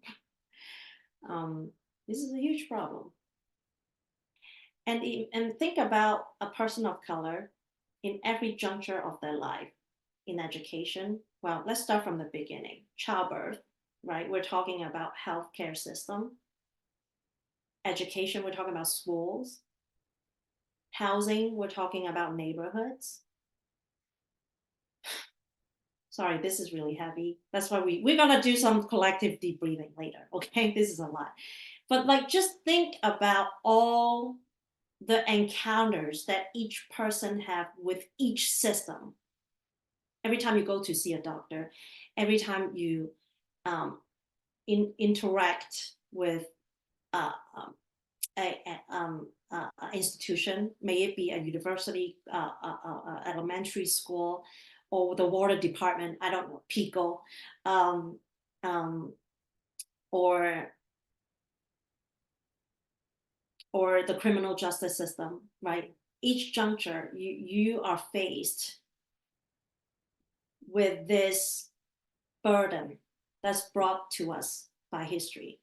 This is a huge problem. And think about a person of color in every juncture of their life, in education, well, let's start from the beginning. Childbirth, right? We're talking about healthcare system. Education, we're talking about schools. Housing, we're talking about neighborhoods. Sorry, this is really heavy. That's why we're gonna do some collective deep breathing later, okay? This is a lot. But like, just think about all the encounters that each person have with each system. Every time you go to see a doctor, every time you interact with uh, um, a institution, may it be a university, elementary school, or the water department, I don't know, PICO, um, um, or the criminal justice system, right? Each juncture, you are faced with this burden that's brought to us by history.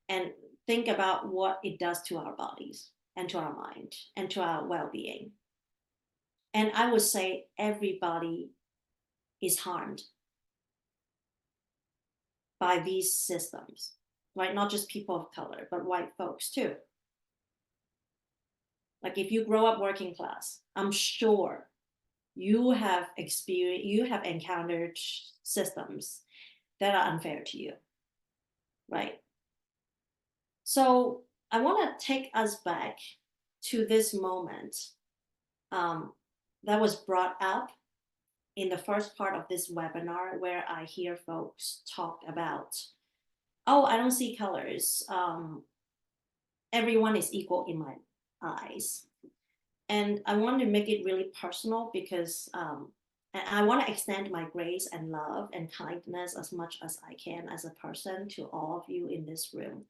And think about what it does to our bodies and to our mind and to our well-being. And I would say everybody is harmed by these systems, right? Not just people of color, but white folks too. Like if you grow up working class, I'm sure you have encountered systems that are unfair to you, right? So I want to take us back to this moment that was brought up in the first part of this webinar, where I hear folks talk about, oh, I don't see colors. Everyone is equal in my eyes. And I want to make it really personal because I want to extend my grace and love and kindness as much as I can as a person to all of you in this room.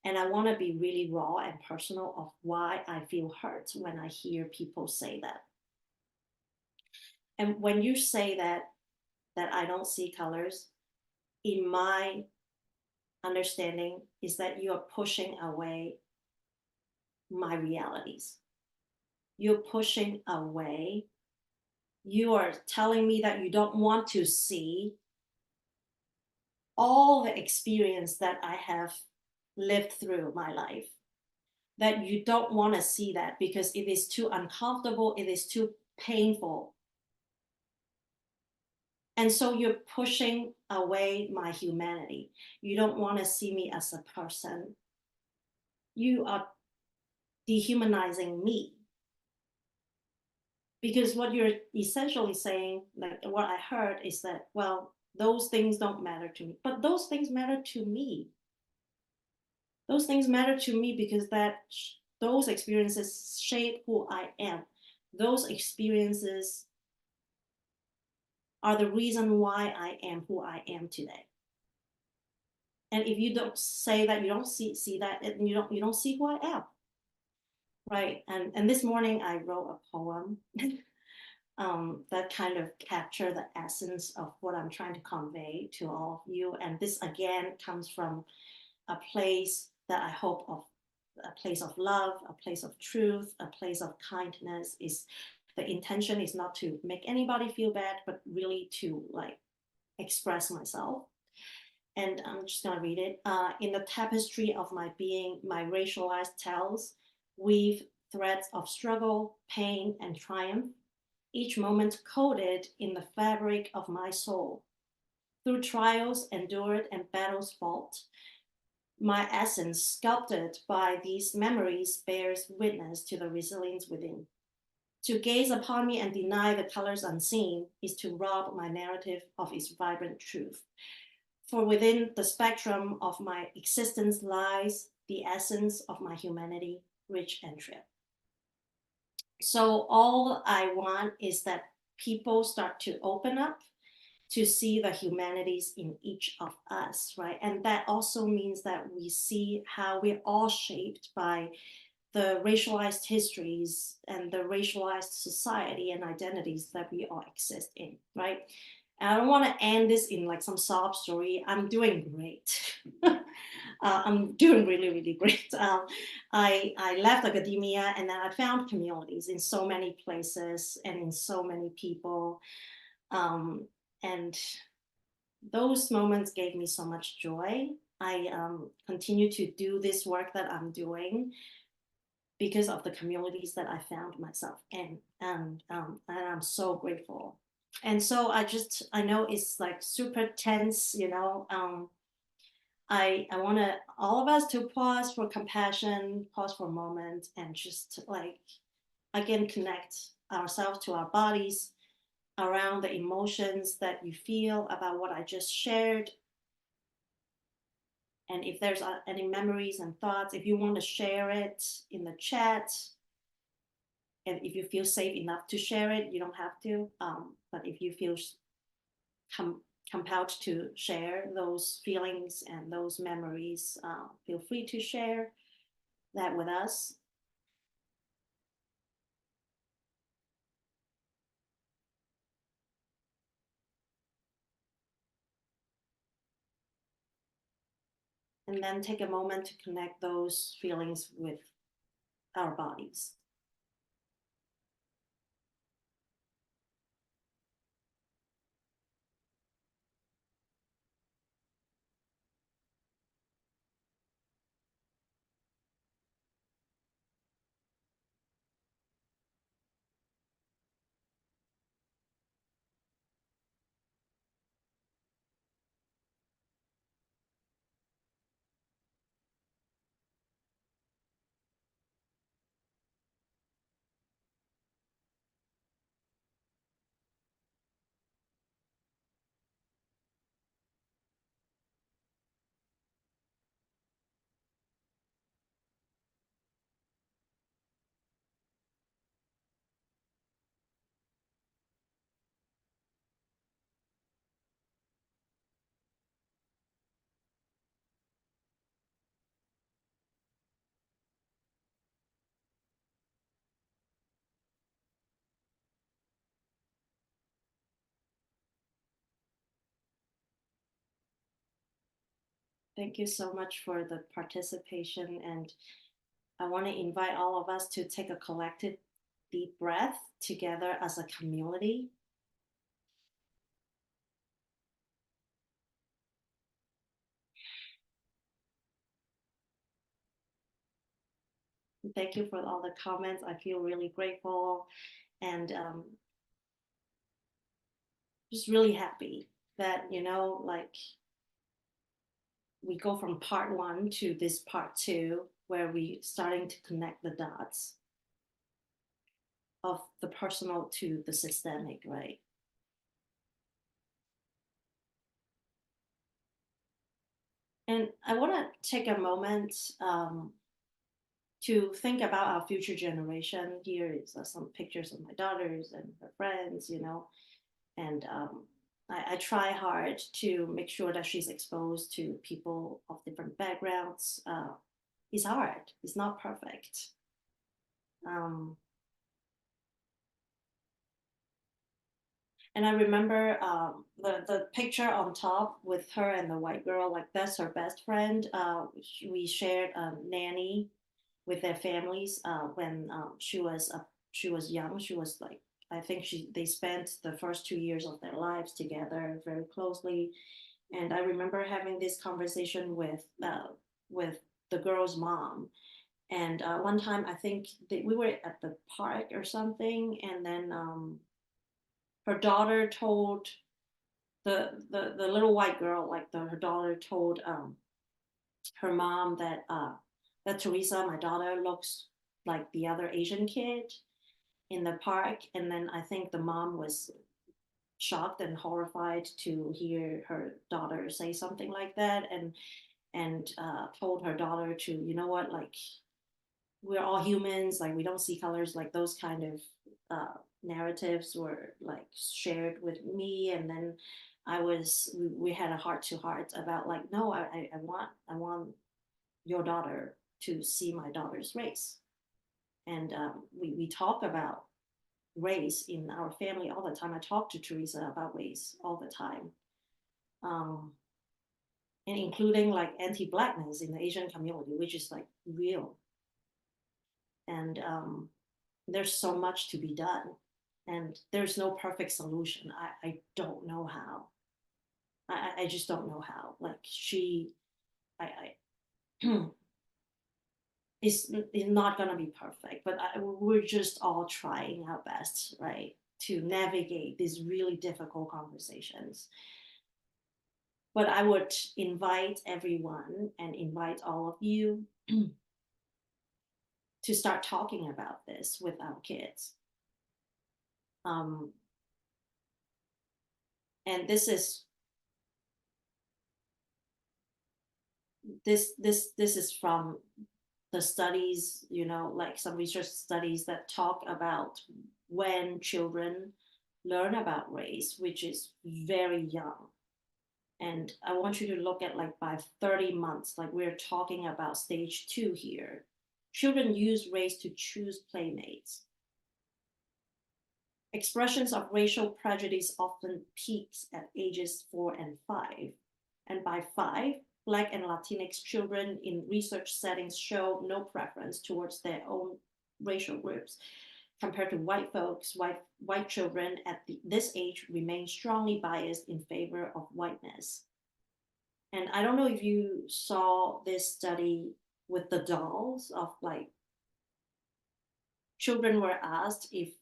And I want to be really raw and personal of why I feel hurt when I hear people say that. And when you say that I don't see colors, in my understanding is that you are pushing away my realities. You're pushing away. You are telling me that you don't want to see all the experience that I have lived through my life. That you don't want to see that because it is too uncomfortable, it is too painful. And so you're pushing away my humanity. You don't want to see me as a person. You are dehumanizing me. Because what you're essentially saying, like what I heard, is that, well, those things don't matter to me. But those things matter to me. Those things matter to me because those experiences shape who I am. Those experiences are the reason why I am who I am today. And if you don't say that, you don't see that, and you don't see who I am, right? And this morning I wrote a poem that kind of capture the essence of what I'm trying to convey to all of you. And this again comes from a place that I hope of, a place of love, a place of truth, a place of kindness. Is the intention is not to make anybody feel bad, but really to like express myself. And I'm just gonna read it. In the tapestry of my being, my racialized tells weave threads of struggle, pain, and triumph, each moment coded in the fabric of my soul. Through trials endured and battles fought, my essence, sculpted by these memories, bears witness to the resilience within. To gaze upon me and deny the colors unseen is to rob my narrative of its vibrant truth. For within the spectrum of my existence lies the essence of my humanity, rich and true. So all I want is that people start to open up to see the humanities in each of us, right? And that also means that we see how we're all shaped by the racialized histories and the racialized society and identities that we all exist in, right? And I don't want to end this in like some sob story. I'm doing great. I'm doing really, really great. I left academia and then I found communities in so many places and in so many people. And those moments gave me so much joy. I continue to do this work that I'm doing because of the communities that I found myself in, and I'm so grateful. And so I know it's like super tense, you know. I want all of us to pause for compassion, pause for a moment, and just like again connect ourselves to our bodies around the emotions that you feel about what I just shared. And if there's any memories and thoughts, if you want to share it in the chat, and if you feel safe enough to share it, you don't have to. But if you feel com- compelled to share those feelings and those memories, feel free to share that with us. And then take a moment to connect those feelings with our bodies. Thank you so much for the participation. And I want to invite all of us to take a collective deep breath together as a community. Thank you for all the comments. I feel really grateful and just really happy that, you know, like we go from part one to this part two, where we starting to connect the dots of the personal to the systemic, right? And I want to take a moment to think about our future generation. Here is some pictures of my daughters and her friends, you know, and I try hard to make sure that she's exposed to people of different backgrounds. It's hard. It's not perfect. And I remember the picture on top with her and the white girl, like that's her best friend. We shared a nanny with their families when she was young. She was like, I think they spent the first 2 years of their lives together very closely. And I remember having this conversation with the girl's mom. And one time, I think we were at the park or something, and then her daughter told the little white girl, like her daughter told her mom that Teresa, my daughter, looks like the other Asian kid in the park. And then I think the mom was shocked and horrified to hear her daughter say something like that, and told her daughter to, you know what, like we're all humans, like we don't see colors, like those kind of narratives were like shared with me. And then we had a heart to heart about like, no, I want your daughter to see my daughter's race. And we talk about race in our family all the time. I talk to Teresa about race all the time. Um, and including like anti-blackness in the Asian community, which is like real. And there's so much to be done. And there's no perfect solution. I don't know how. I just don't know how. Like I is not going to be perfect, but we're just all trying our best, right, to navigate these really difficult conversations. But I would invite everyone and invite all of you to start talking about this with our kids. And this is from the studies, like some research studies that talk about when children learn about race, which is very young. And I want you to look at, like, by 30 months, like we're talking about stage 2 here. Children use race to choose playmates. Expressions of racial prejudice often peaks at ages 4 and 5. And by 5, Black and Latinx children in research settings show no preference towards their own racial groups. Compared to white folks, white children at this age remain strongly biased in favor of whiteness. And I don't know if you saw this study with the dolls of, like, children were asked if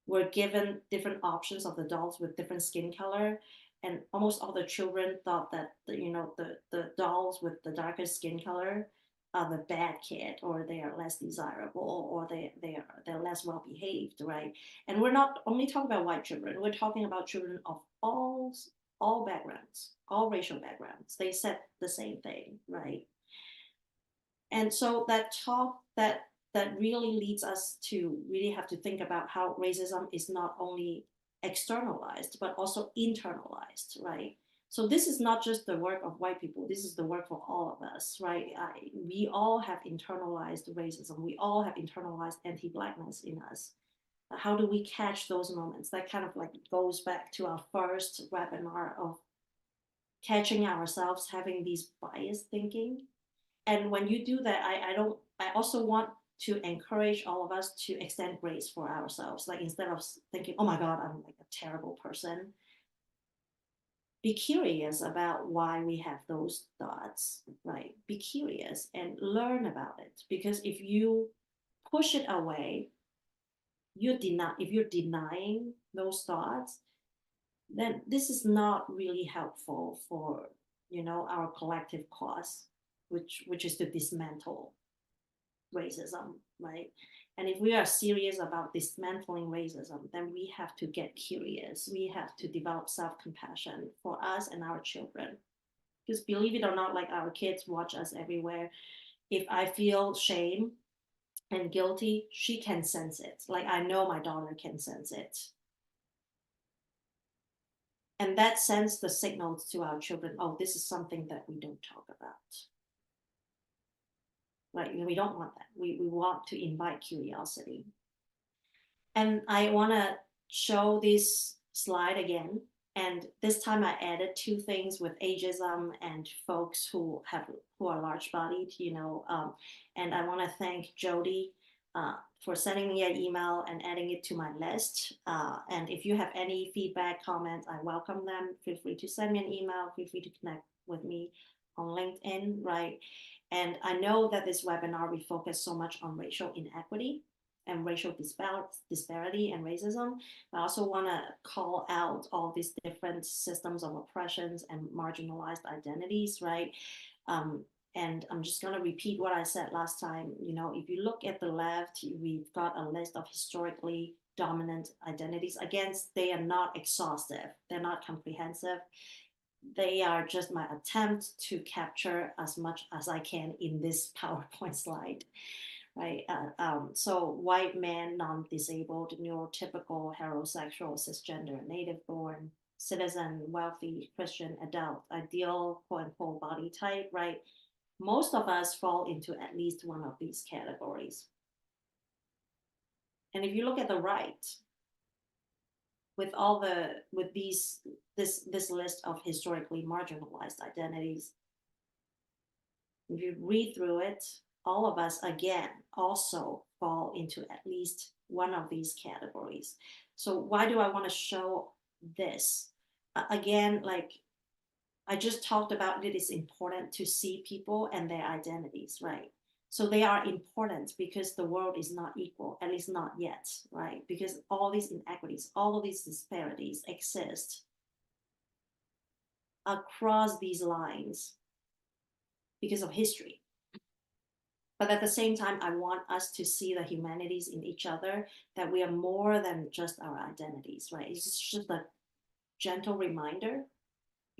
were given different options of the dolls with different skin color, and almost all the children thought that the dolls with the darker skin color are the bad kid, or they are less desirable, or they're less well behaved, right? And we're not only talking about white children, we're talking about children of all backgrounds, all racial backgrounds. They said the same thing, right? And so that really leads us to really have to think about how racism is not only externalized but also internalized, right? So this is not just the work of white people, this is the work for all of us, right? We all have internalized racism, we all have internalized anti-blackness in us. How do we catch those moments? That kind of like goes back to our first webinar of catching ourselves having these biased thinking. And when you do that, I also want to encourage all of us to extend grace for ourselves. Like, instead of thinking, oh my God, I'm like a terrible person, be curious about why we have those thoughts, right? Be curious and learn about it. Because if you push it away, if you're denying those thoughts, then this is not really helpful for, our collective cause, which is to dismantle racism, right? And if we are serious about dismantling racism, then we have to get curious. We have to develop self-compassion for us and our children. Because believe it or not, like, our kids watch us everywhere. If I feel shame and guilty, she can sense it. Like, I know my daughter can sense it. And that sends the signals to our children, oh, this is something that we don't talk about. Right? We don't want that. We want to invite curiosity. And I want to show this slide again. And this time I added 2 things with ageism and folks who are large-bodied, and I want to thank Jody for sending me an email and adding it to my list. And if you have any feedback, comments, I welcome them. Feel free to send me an email. Feel free to connect with me on LinkedIn, right? And I know that this webinar, we focus so much on racial inequity and racial disparity and racism. I also want to call out all these different systems of oppressions and marginalized identities, right? And I'm just going to repeat what I said last time. If you look at the left, we've got a list of historically dominant identities. Again, they are not exhaustive. They're not comprehensive. They are just my attempt to capture as much as I can in this PowerPoint slide, right? So white man, non-disabled, neurotypical, heterosexual, cisgender, native-born, citizen, wealthy, Christian, adult, ideal, quote-unquote, body type, right? Most of us fall into at least one of these categories. And if you look at the right, with this list of historically marginalized identities, if you read through it, all of us again also fall into at least one of these categories. So why do I want to show this? Again, like I just talked about, it is important to see people and their identities, right? So they are important because the world is not equal, at least not yet, right? Because all these inequities, all of these disparities exist across these lines because of history. But at the same time, I want us to see the humanities in each other, that we are more than just our identities, right? It's just a gentle reminder,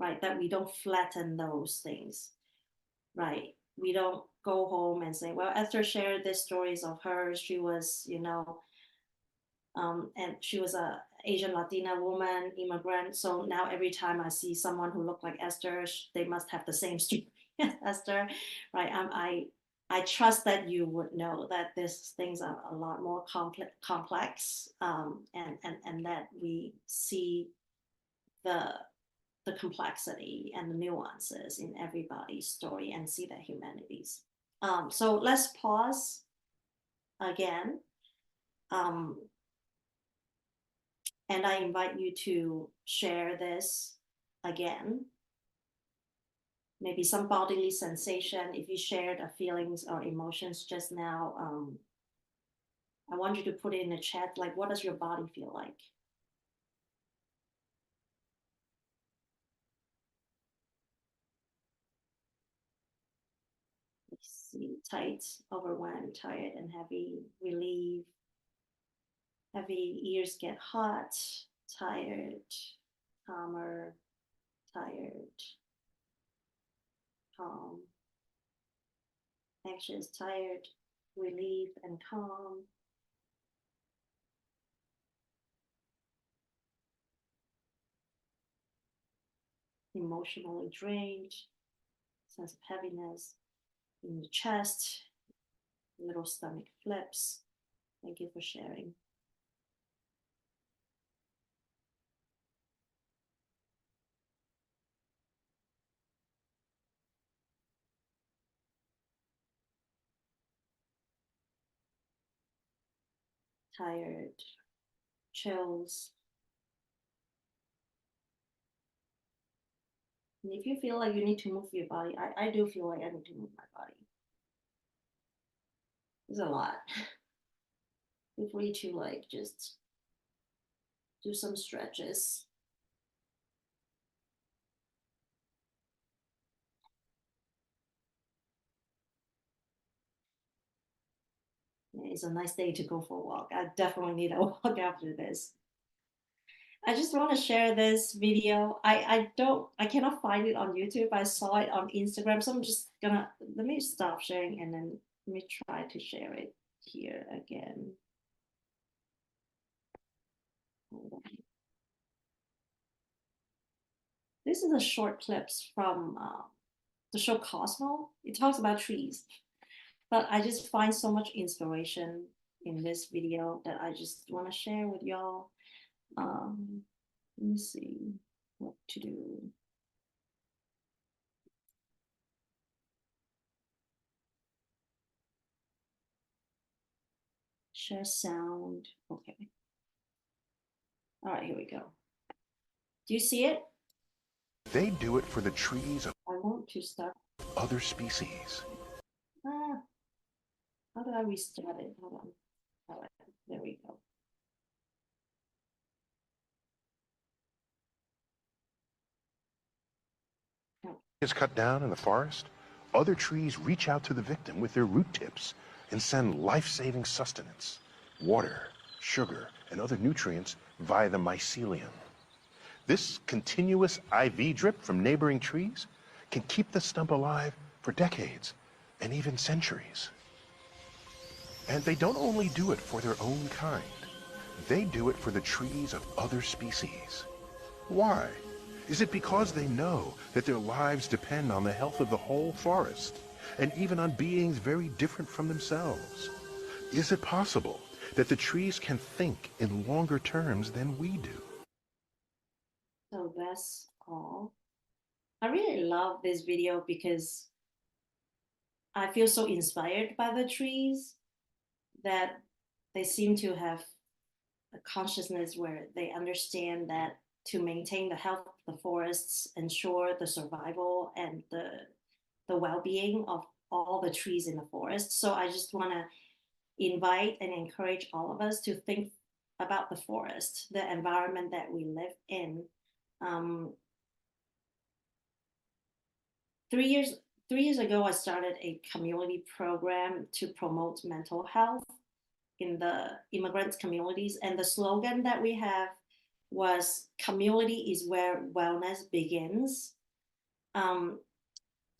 right? That we don't flatten those things, right? We don't go home and say, well, Esther shared these stories of hers. She was, and she was a Asian Latina woman, immigrant. So now every time I see someone who looked like Esther, they must have the same story as Esther, right? I trust that you would know that these things are a lot more complex, and that we see the complexity and the nuances in everybody's story and see their humanities. So let's pause again. And I invite you to share this again. Maybe some bodily sensation. If you shared feelings or emotions just now, I want you to put it in the chat. Like, what does your body feel like? Let's see, tight, overwhelmed, tired, and heavy, relief. Heavy, ears get hot, tired, calmer, tired, calm, anxious, tired, relief, and calm. Emotionally drained, sense of heaviness in the chest, little stomach flips. Thank you for sharing. Tired, chills. And if you feel like you need to move your body, I do feel like I need to move my body. It's a lot. Feel free to like just do some stretches. It's a nice day to go for a walk. I definitely need a walk after this. I just want to share this video. I cannot find it on YouTube. I saw it on Instagram. So I'm just gonna, let me stop sharing and then let me try to share it here again. This is a short clips from the show Cosmo. It talks about trees, but I just find so much inspiration in this video that I just want to share with y'all. Let me see what to do. Share sound. Okay. All right, here we go. Do you see it? They do it for the trees of I want to start. other species. How do I restart it? Hold on. All right, there we go. Is cut down in the forest. Other trees reach out to the victim with their root tips and send life-saving sustenance, water, sugar, and other nutrients via the mycelium. This continuous IV drip from neighboring trees can keep the stump alive for decades and even centuries. And they don't only do it for their own kind. They do it for the trees of other species. Why? Is it because they know that their lives depend on the health of the whole forest, and even on beings very different from themselves? Is it possible that the trees can think in longer terms than we do? So that's all. I really love this video because I feel so inspired by the trees that they seem to have a consciousness where they understand that to maintain the health of the forests, ensure the survival and the well-being of all the trees in the forest. So I just want to invite and encourage all of us to think about the forest, the environment that we live in. 3 years ago, I started a community program to promote mental health in the immigrant communities. And the slogan that we have was community is where wellness begins.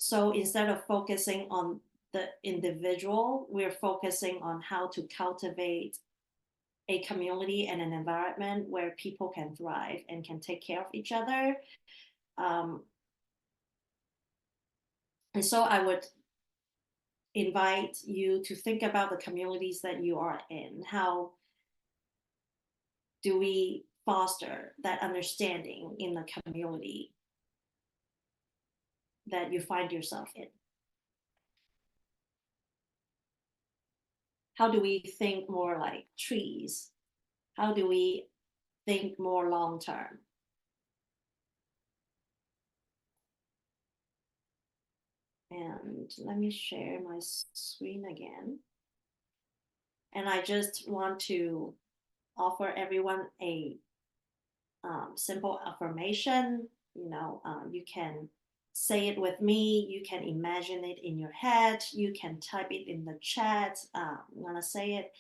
So instead of focusing on the individual, we're focusing on how to cultivate a community and an environment where people can thrive and can take care of each other. And so I would invite you to think about the communities that you are in. How do we foster that understanding in the community that you find yourself in? How do we think more like trees? How do we think more long term? And let me share my screen again. And I just want to offer everyone a simple affirmation. You can say it with me. You can imagine it in your head. You can type it in the chat. I'm gonna say it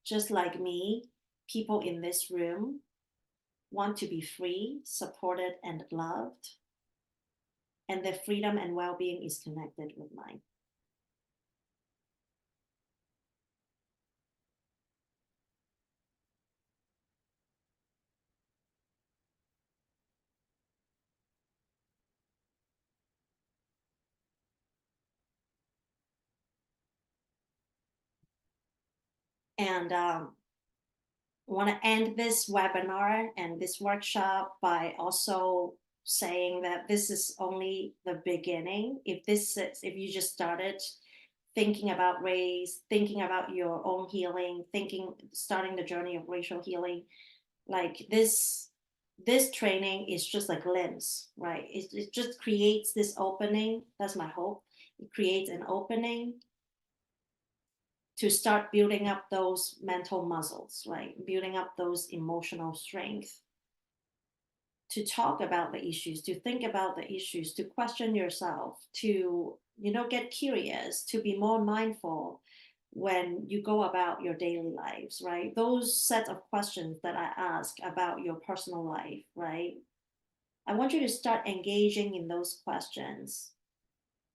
just like me. People in this room want to be free, supported, and loved. And their freedom and well-being is connected with mine. And want to end this webinar and this workshop by also saying that this is only the beginning. If you just started thinking about race, thinking about your own healing, starting the journey of racial healing, like this training is just a glimpse, right? It just creates this opening. That's my hope. It creates an opening to start building up those mental muscles, right? Building up those emotional strength to talk about the issues, to think about the issues, to question yourself, to, get curious, to be more mindful when you go about your daily lives, right? Those set of questions that I ask about your personal life, right? I want you to start engaging in those questions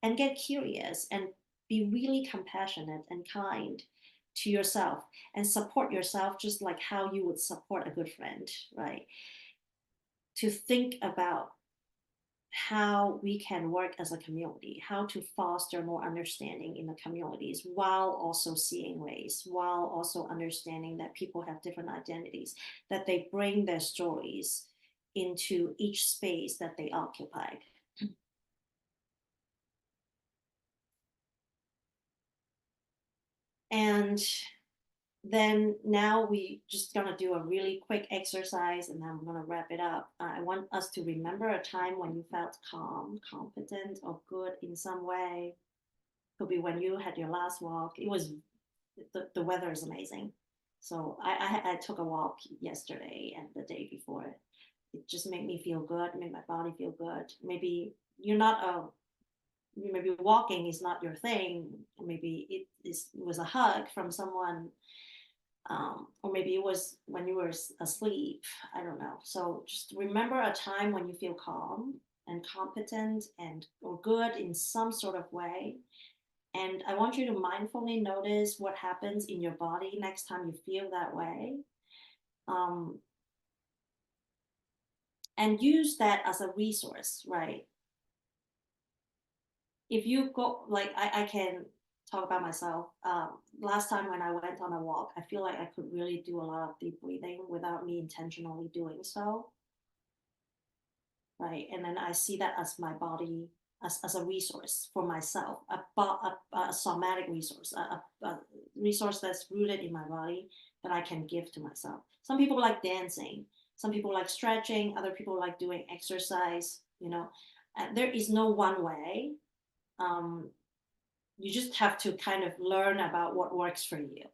and get curious and be really compassionate and kind to yourself and support yourself just like how you would support a good friend, right? To think about how we can work as a community, how to foster more understanding in the communities while also seeing race, while also understanding that people have different identities, that they bring their stories into each space that they occupy. And then now we just gonna do a really quick exercise and then I'm gonna wrap it up. I want us to remember a time when you felt calm, competent, or good in some way. Could be when you had your last walk. It was, the weather is amazing. So I took a walk yesterday and the day before. It just made me feel good, made my body feel good. Maybe maybe walking is not your thing. Maybe it was a hug from someone, or maybe it was when you were asleep. I don't know. So just remember a time when you feel calm and competent or good in some sort of way. And I want you to mindfully notice what happens in your body next time you feel that way. And use that as a resource, right? If you go, like I can talk about myself. Last time when I went on a walk, I feel like I could really do a lot of deep breathing without me intentionally doing so. Right. And then I see that as my body as a resource for myself, a somatic resource, a resource that's rooted in my body that I can give to myself. Some people like dancing, some people like stretching, other people like doing exercise, you know. There is no one way. You just have to kind of learn about what works for you.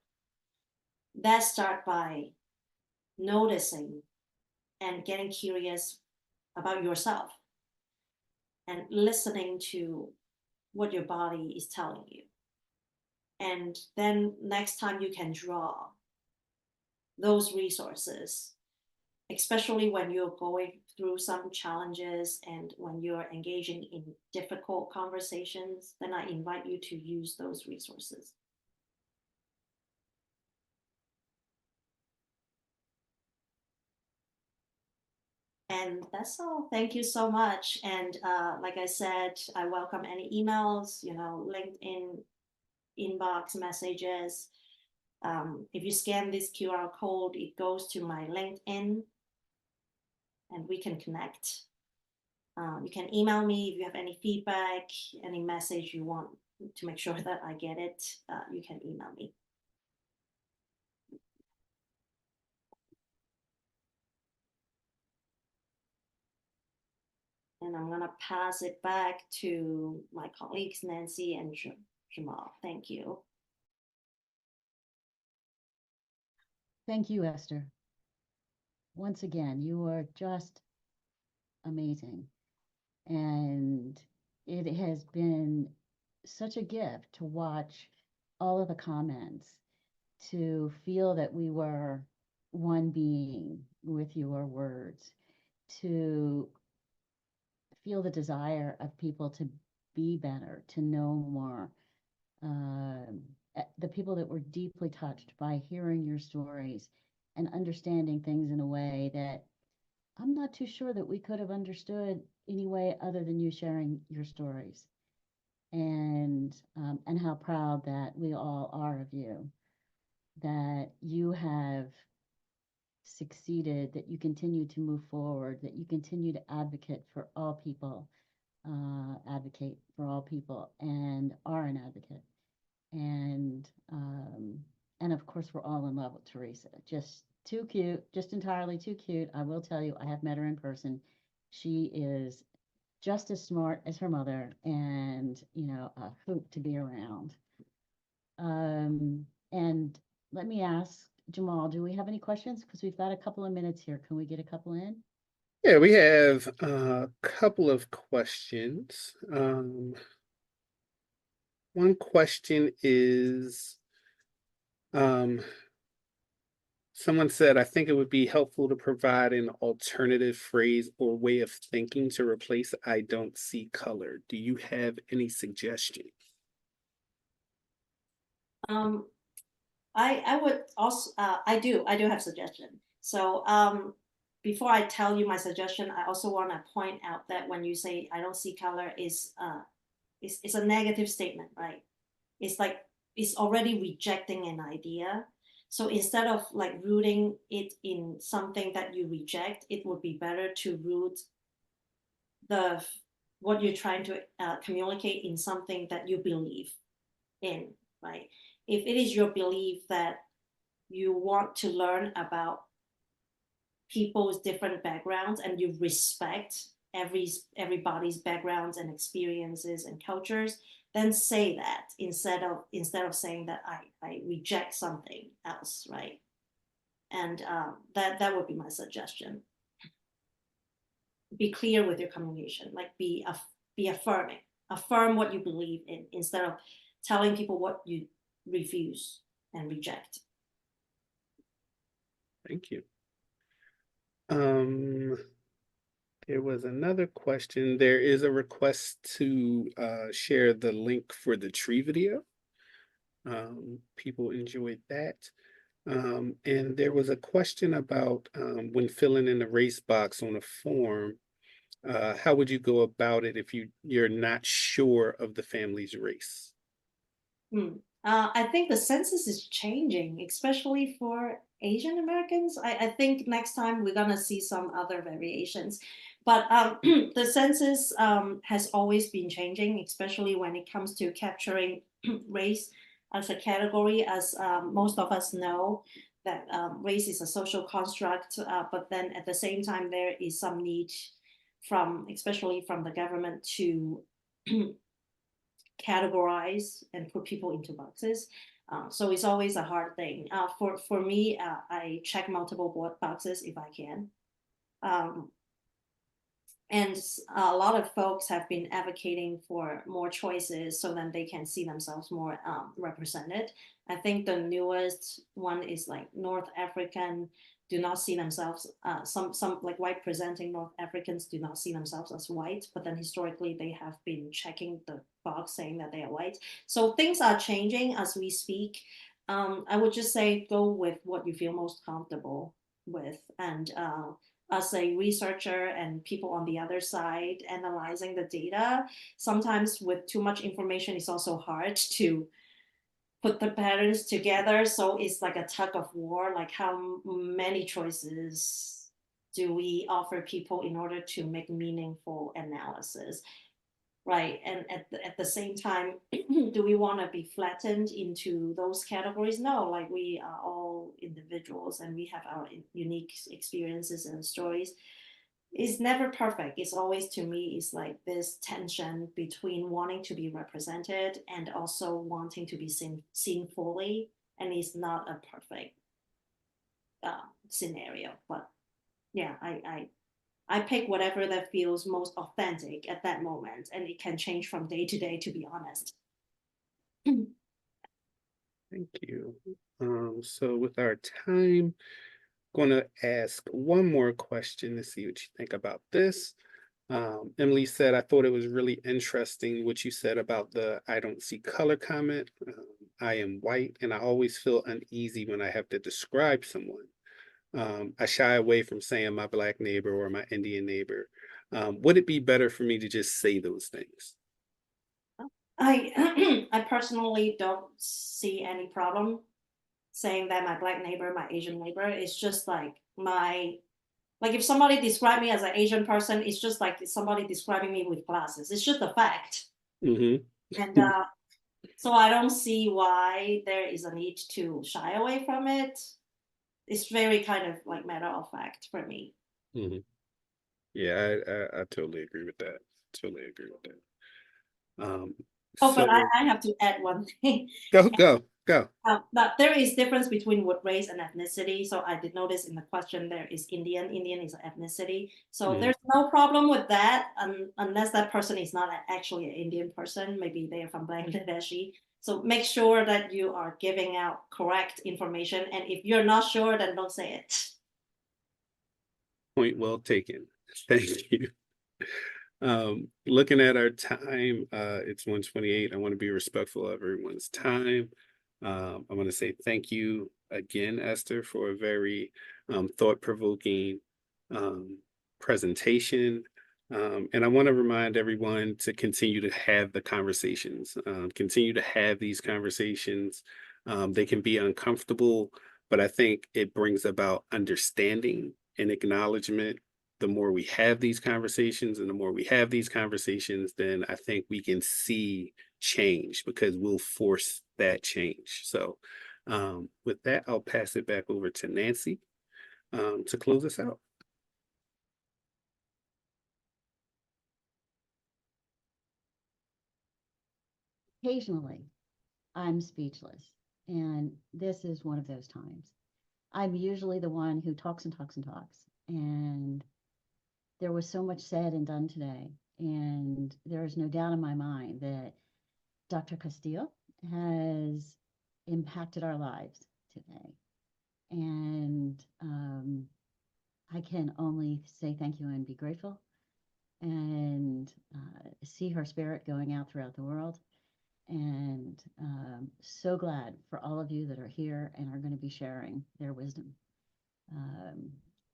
That start by noticing and getting curious about yourself and listening to what your body is telling you. And then next time you can draw those resources, especially when you're going through some challenges and when you're engaging in difficult conversations, then I invite you to use those resources. And that's all. Thank you so much. And like I said, I welcome any emails, you know, LinkedIn inbox messages. If you scan this QR code, it goes to my LinkedIn and we can connect. You can email me if you have any feedback, any message you want to make sure that I get it. You can email me. And I'm gonna pass it back to my colleagues, Nancy and Jamal. Thank you. Thank you, Esther. Once again, you are just amazing. And it has been such a gift to watch all of the comments, to feel that we were one being with your words, to feel the desire of people to be better, to know more. The people that were deeply touched by hearing your stories and understanding things in a way that I'm not too sure that we could have understood any way other than you sharing your stories. And how proud that we all are of you, that you have succeeded, that you continue to move forward, that you continue to advocate for all people, and are an advocate. And of course, we're all in love with Teresa. Just too cute, just entirely too cute. I will tell you, I have met her in person. She is just as smart as her mother, and a hoot to be around. And let me ask Jamal, do we have any questions? Because we've got a couple of minutes here. Can we get a couple in? Yeah, we have a couple of questions. One question is, someone said, I think it would be helpful to provide an alternative phrase or way of thinking to replace "I don't see color." Do you have any suggestions? I would also I do have suggestion. So before I tell you my suggestion, I also want to point out that when you say I don't see color is it's a negative statement, right? It's like it's already rejecting an idea. So instead of like rooting it in something that you reject, it would be better to root what you're trying to communicate in something that you believe in, right? If it is your belief that you want to learn about people's different backgrounds and you respect everybody's backgrounds and experiences and cultures, then say that instead of saying that I reject something else, right? And that would be my suggestion. Be clear with your communication, like be affirming, affirm what you believe in instead of telling people what you refuse and reject. Thank you. There was another question. There is a request to share the link for the tree video. People enjoyed that. And there was a question about when filling in the race box on a form, how would you go about it if you're not sure of the family's race? I think the census is changing, especially for Asian Americans. I think next time we're gonna see some other variations. But the census has always been changing, especially when it comes to capturing race as a category, as most of us know that race is a social construct. But then at the same time, there is some need from, especially from the government, to categorize and put people into boxes. So it's always a hard thing. For me, I check multiple boxes if I can. Um, and a lot of folks have been advocating for more choices so then they can see themselves more represented. I think the newest one is like North African do not see themselves, some like white presenting North Africans do not see themselves as white, but then historically they have been checking the box saying that they are white. So things are changing as we speak. I would just say go with what you feel most comfortable with. And as a researcher and people on the other side analyzing the data, sometimes with too much information, it's also hard to put the patterns together. So it's like a tug of war, like how many choices do we offer people in order to make meaningful analysis? Right. And at the same time, do we want to be flattened into those categories? No, like we are all individuals and we have our unique experiences and stories. It's never perfect. It's always, to me, it's like this tension between wanting to be represented and also wanting to be seen fully. And it's not a perfect scenario. But yeah, I pick whatever that feels most authentic at that moment, and it can change from day to day, to be honest. Thank you. So with our time, going to ask one more question to see what you think about this. Emily said, I thought it was really interesting what you said about the I don't see color comment. I am white, and I always feel uneasy when I have to describe someone. I shy away from saying my Black neighbor or my Indian neighbor. Would it be better for me to just say those things? I I personally don't see any problem saying that my Black neighbor, my Asian neighbor. It's just like like if somebody described me as an Asian person, it's just like somebody describing me with glasses. It's just a fact. Mm-hmm. And so I don't see why there is a need to shy away from it. It's very kind of like matter of fact for me. Mm-hmm. Yeah, I totally agree with that. Totally agree with that. Oh, So but I have to add one thing. go. That there is difference between what race and ethnicity. So I did notice in the question there is Indian. Indian is an ethnicity. So Mhm. there's no problem with that unless that person is not actually an Indian person. Maybe they are from Bangladeshi. So make sure that you are giving out correct information. And if you're not sure, then don't say it. Point well taken. Thank you. Looking at our time, it's 1:28. I want to be respectful of everyone's time. I want to say thank you again, Esther, for a very thought-provoking um, presentation. And I want to remind everyone to continue to have the conversations, continue to have these conversations. They can be uncomfortable, but I think it brings about understanding and acknowledgement. The more we have these conversations and the more we have these conversations, then I think we can see change because we'll force that change. So with that, I'll pass it back over to Nancy to close us out. Occasionally, I'm speechless, and this is one of those times. I'm usually the one who talks and talks and talks, and there was so much said and done today, and there is no doubt in my mind that Dr. Castillo has impacted our lives today. And I can only say thank you and be grateful and see her spirit going out throughout the world. And so glad for all of you that are here and are going to be sharing their wisdom.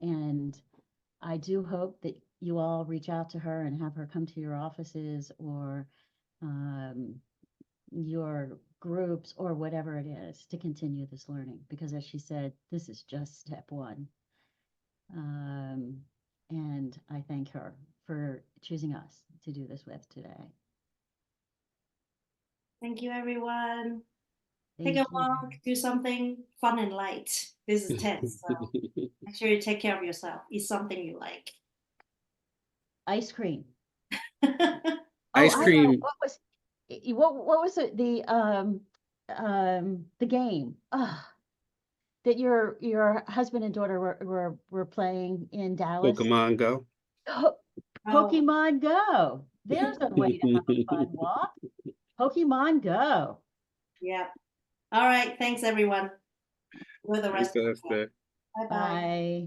And I do hope that you all reach out to her and have her come to your offices or your groups or whatever it is to continue this learning, because as she said, this is just step one. And I thank her for choosing us to do this with today. Thank you, everyone. Thank Take a you. walk, do something fun and light. This is tense, so make sure you take care of yourself. Eat something you like. Ice cream. Ice I know. cream. What was it? The game. That your husband and daughter were playing in Dallas. Pokemon Go. Pokemon Go. There's a way to have a fun walk. Pokemon Go. Yeah. All right. Thanks, everyone. Enjoy the rest of the day. Bye-bye. Bye.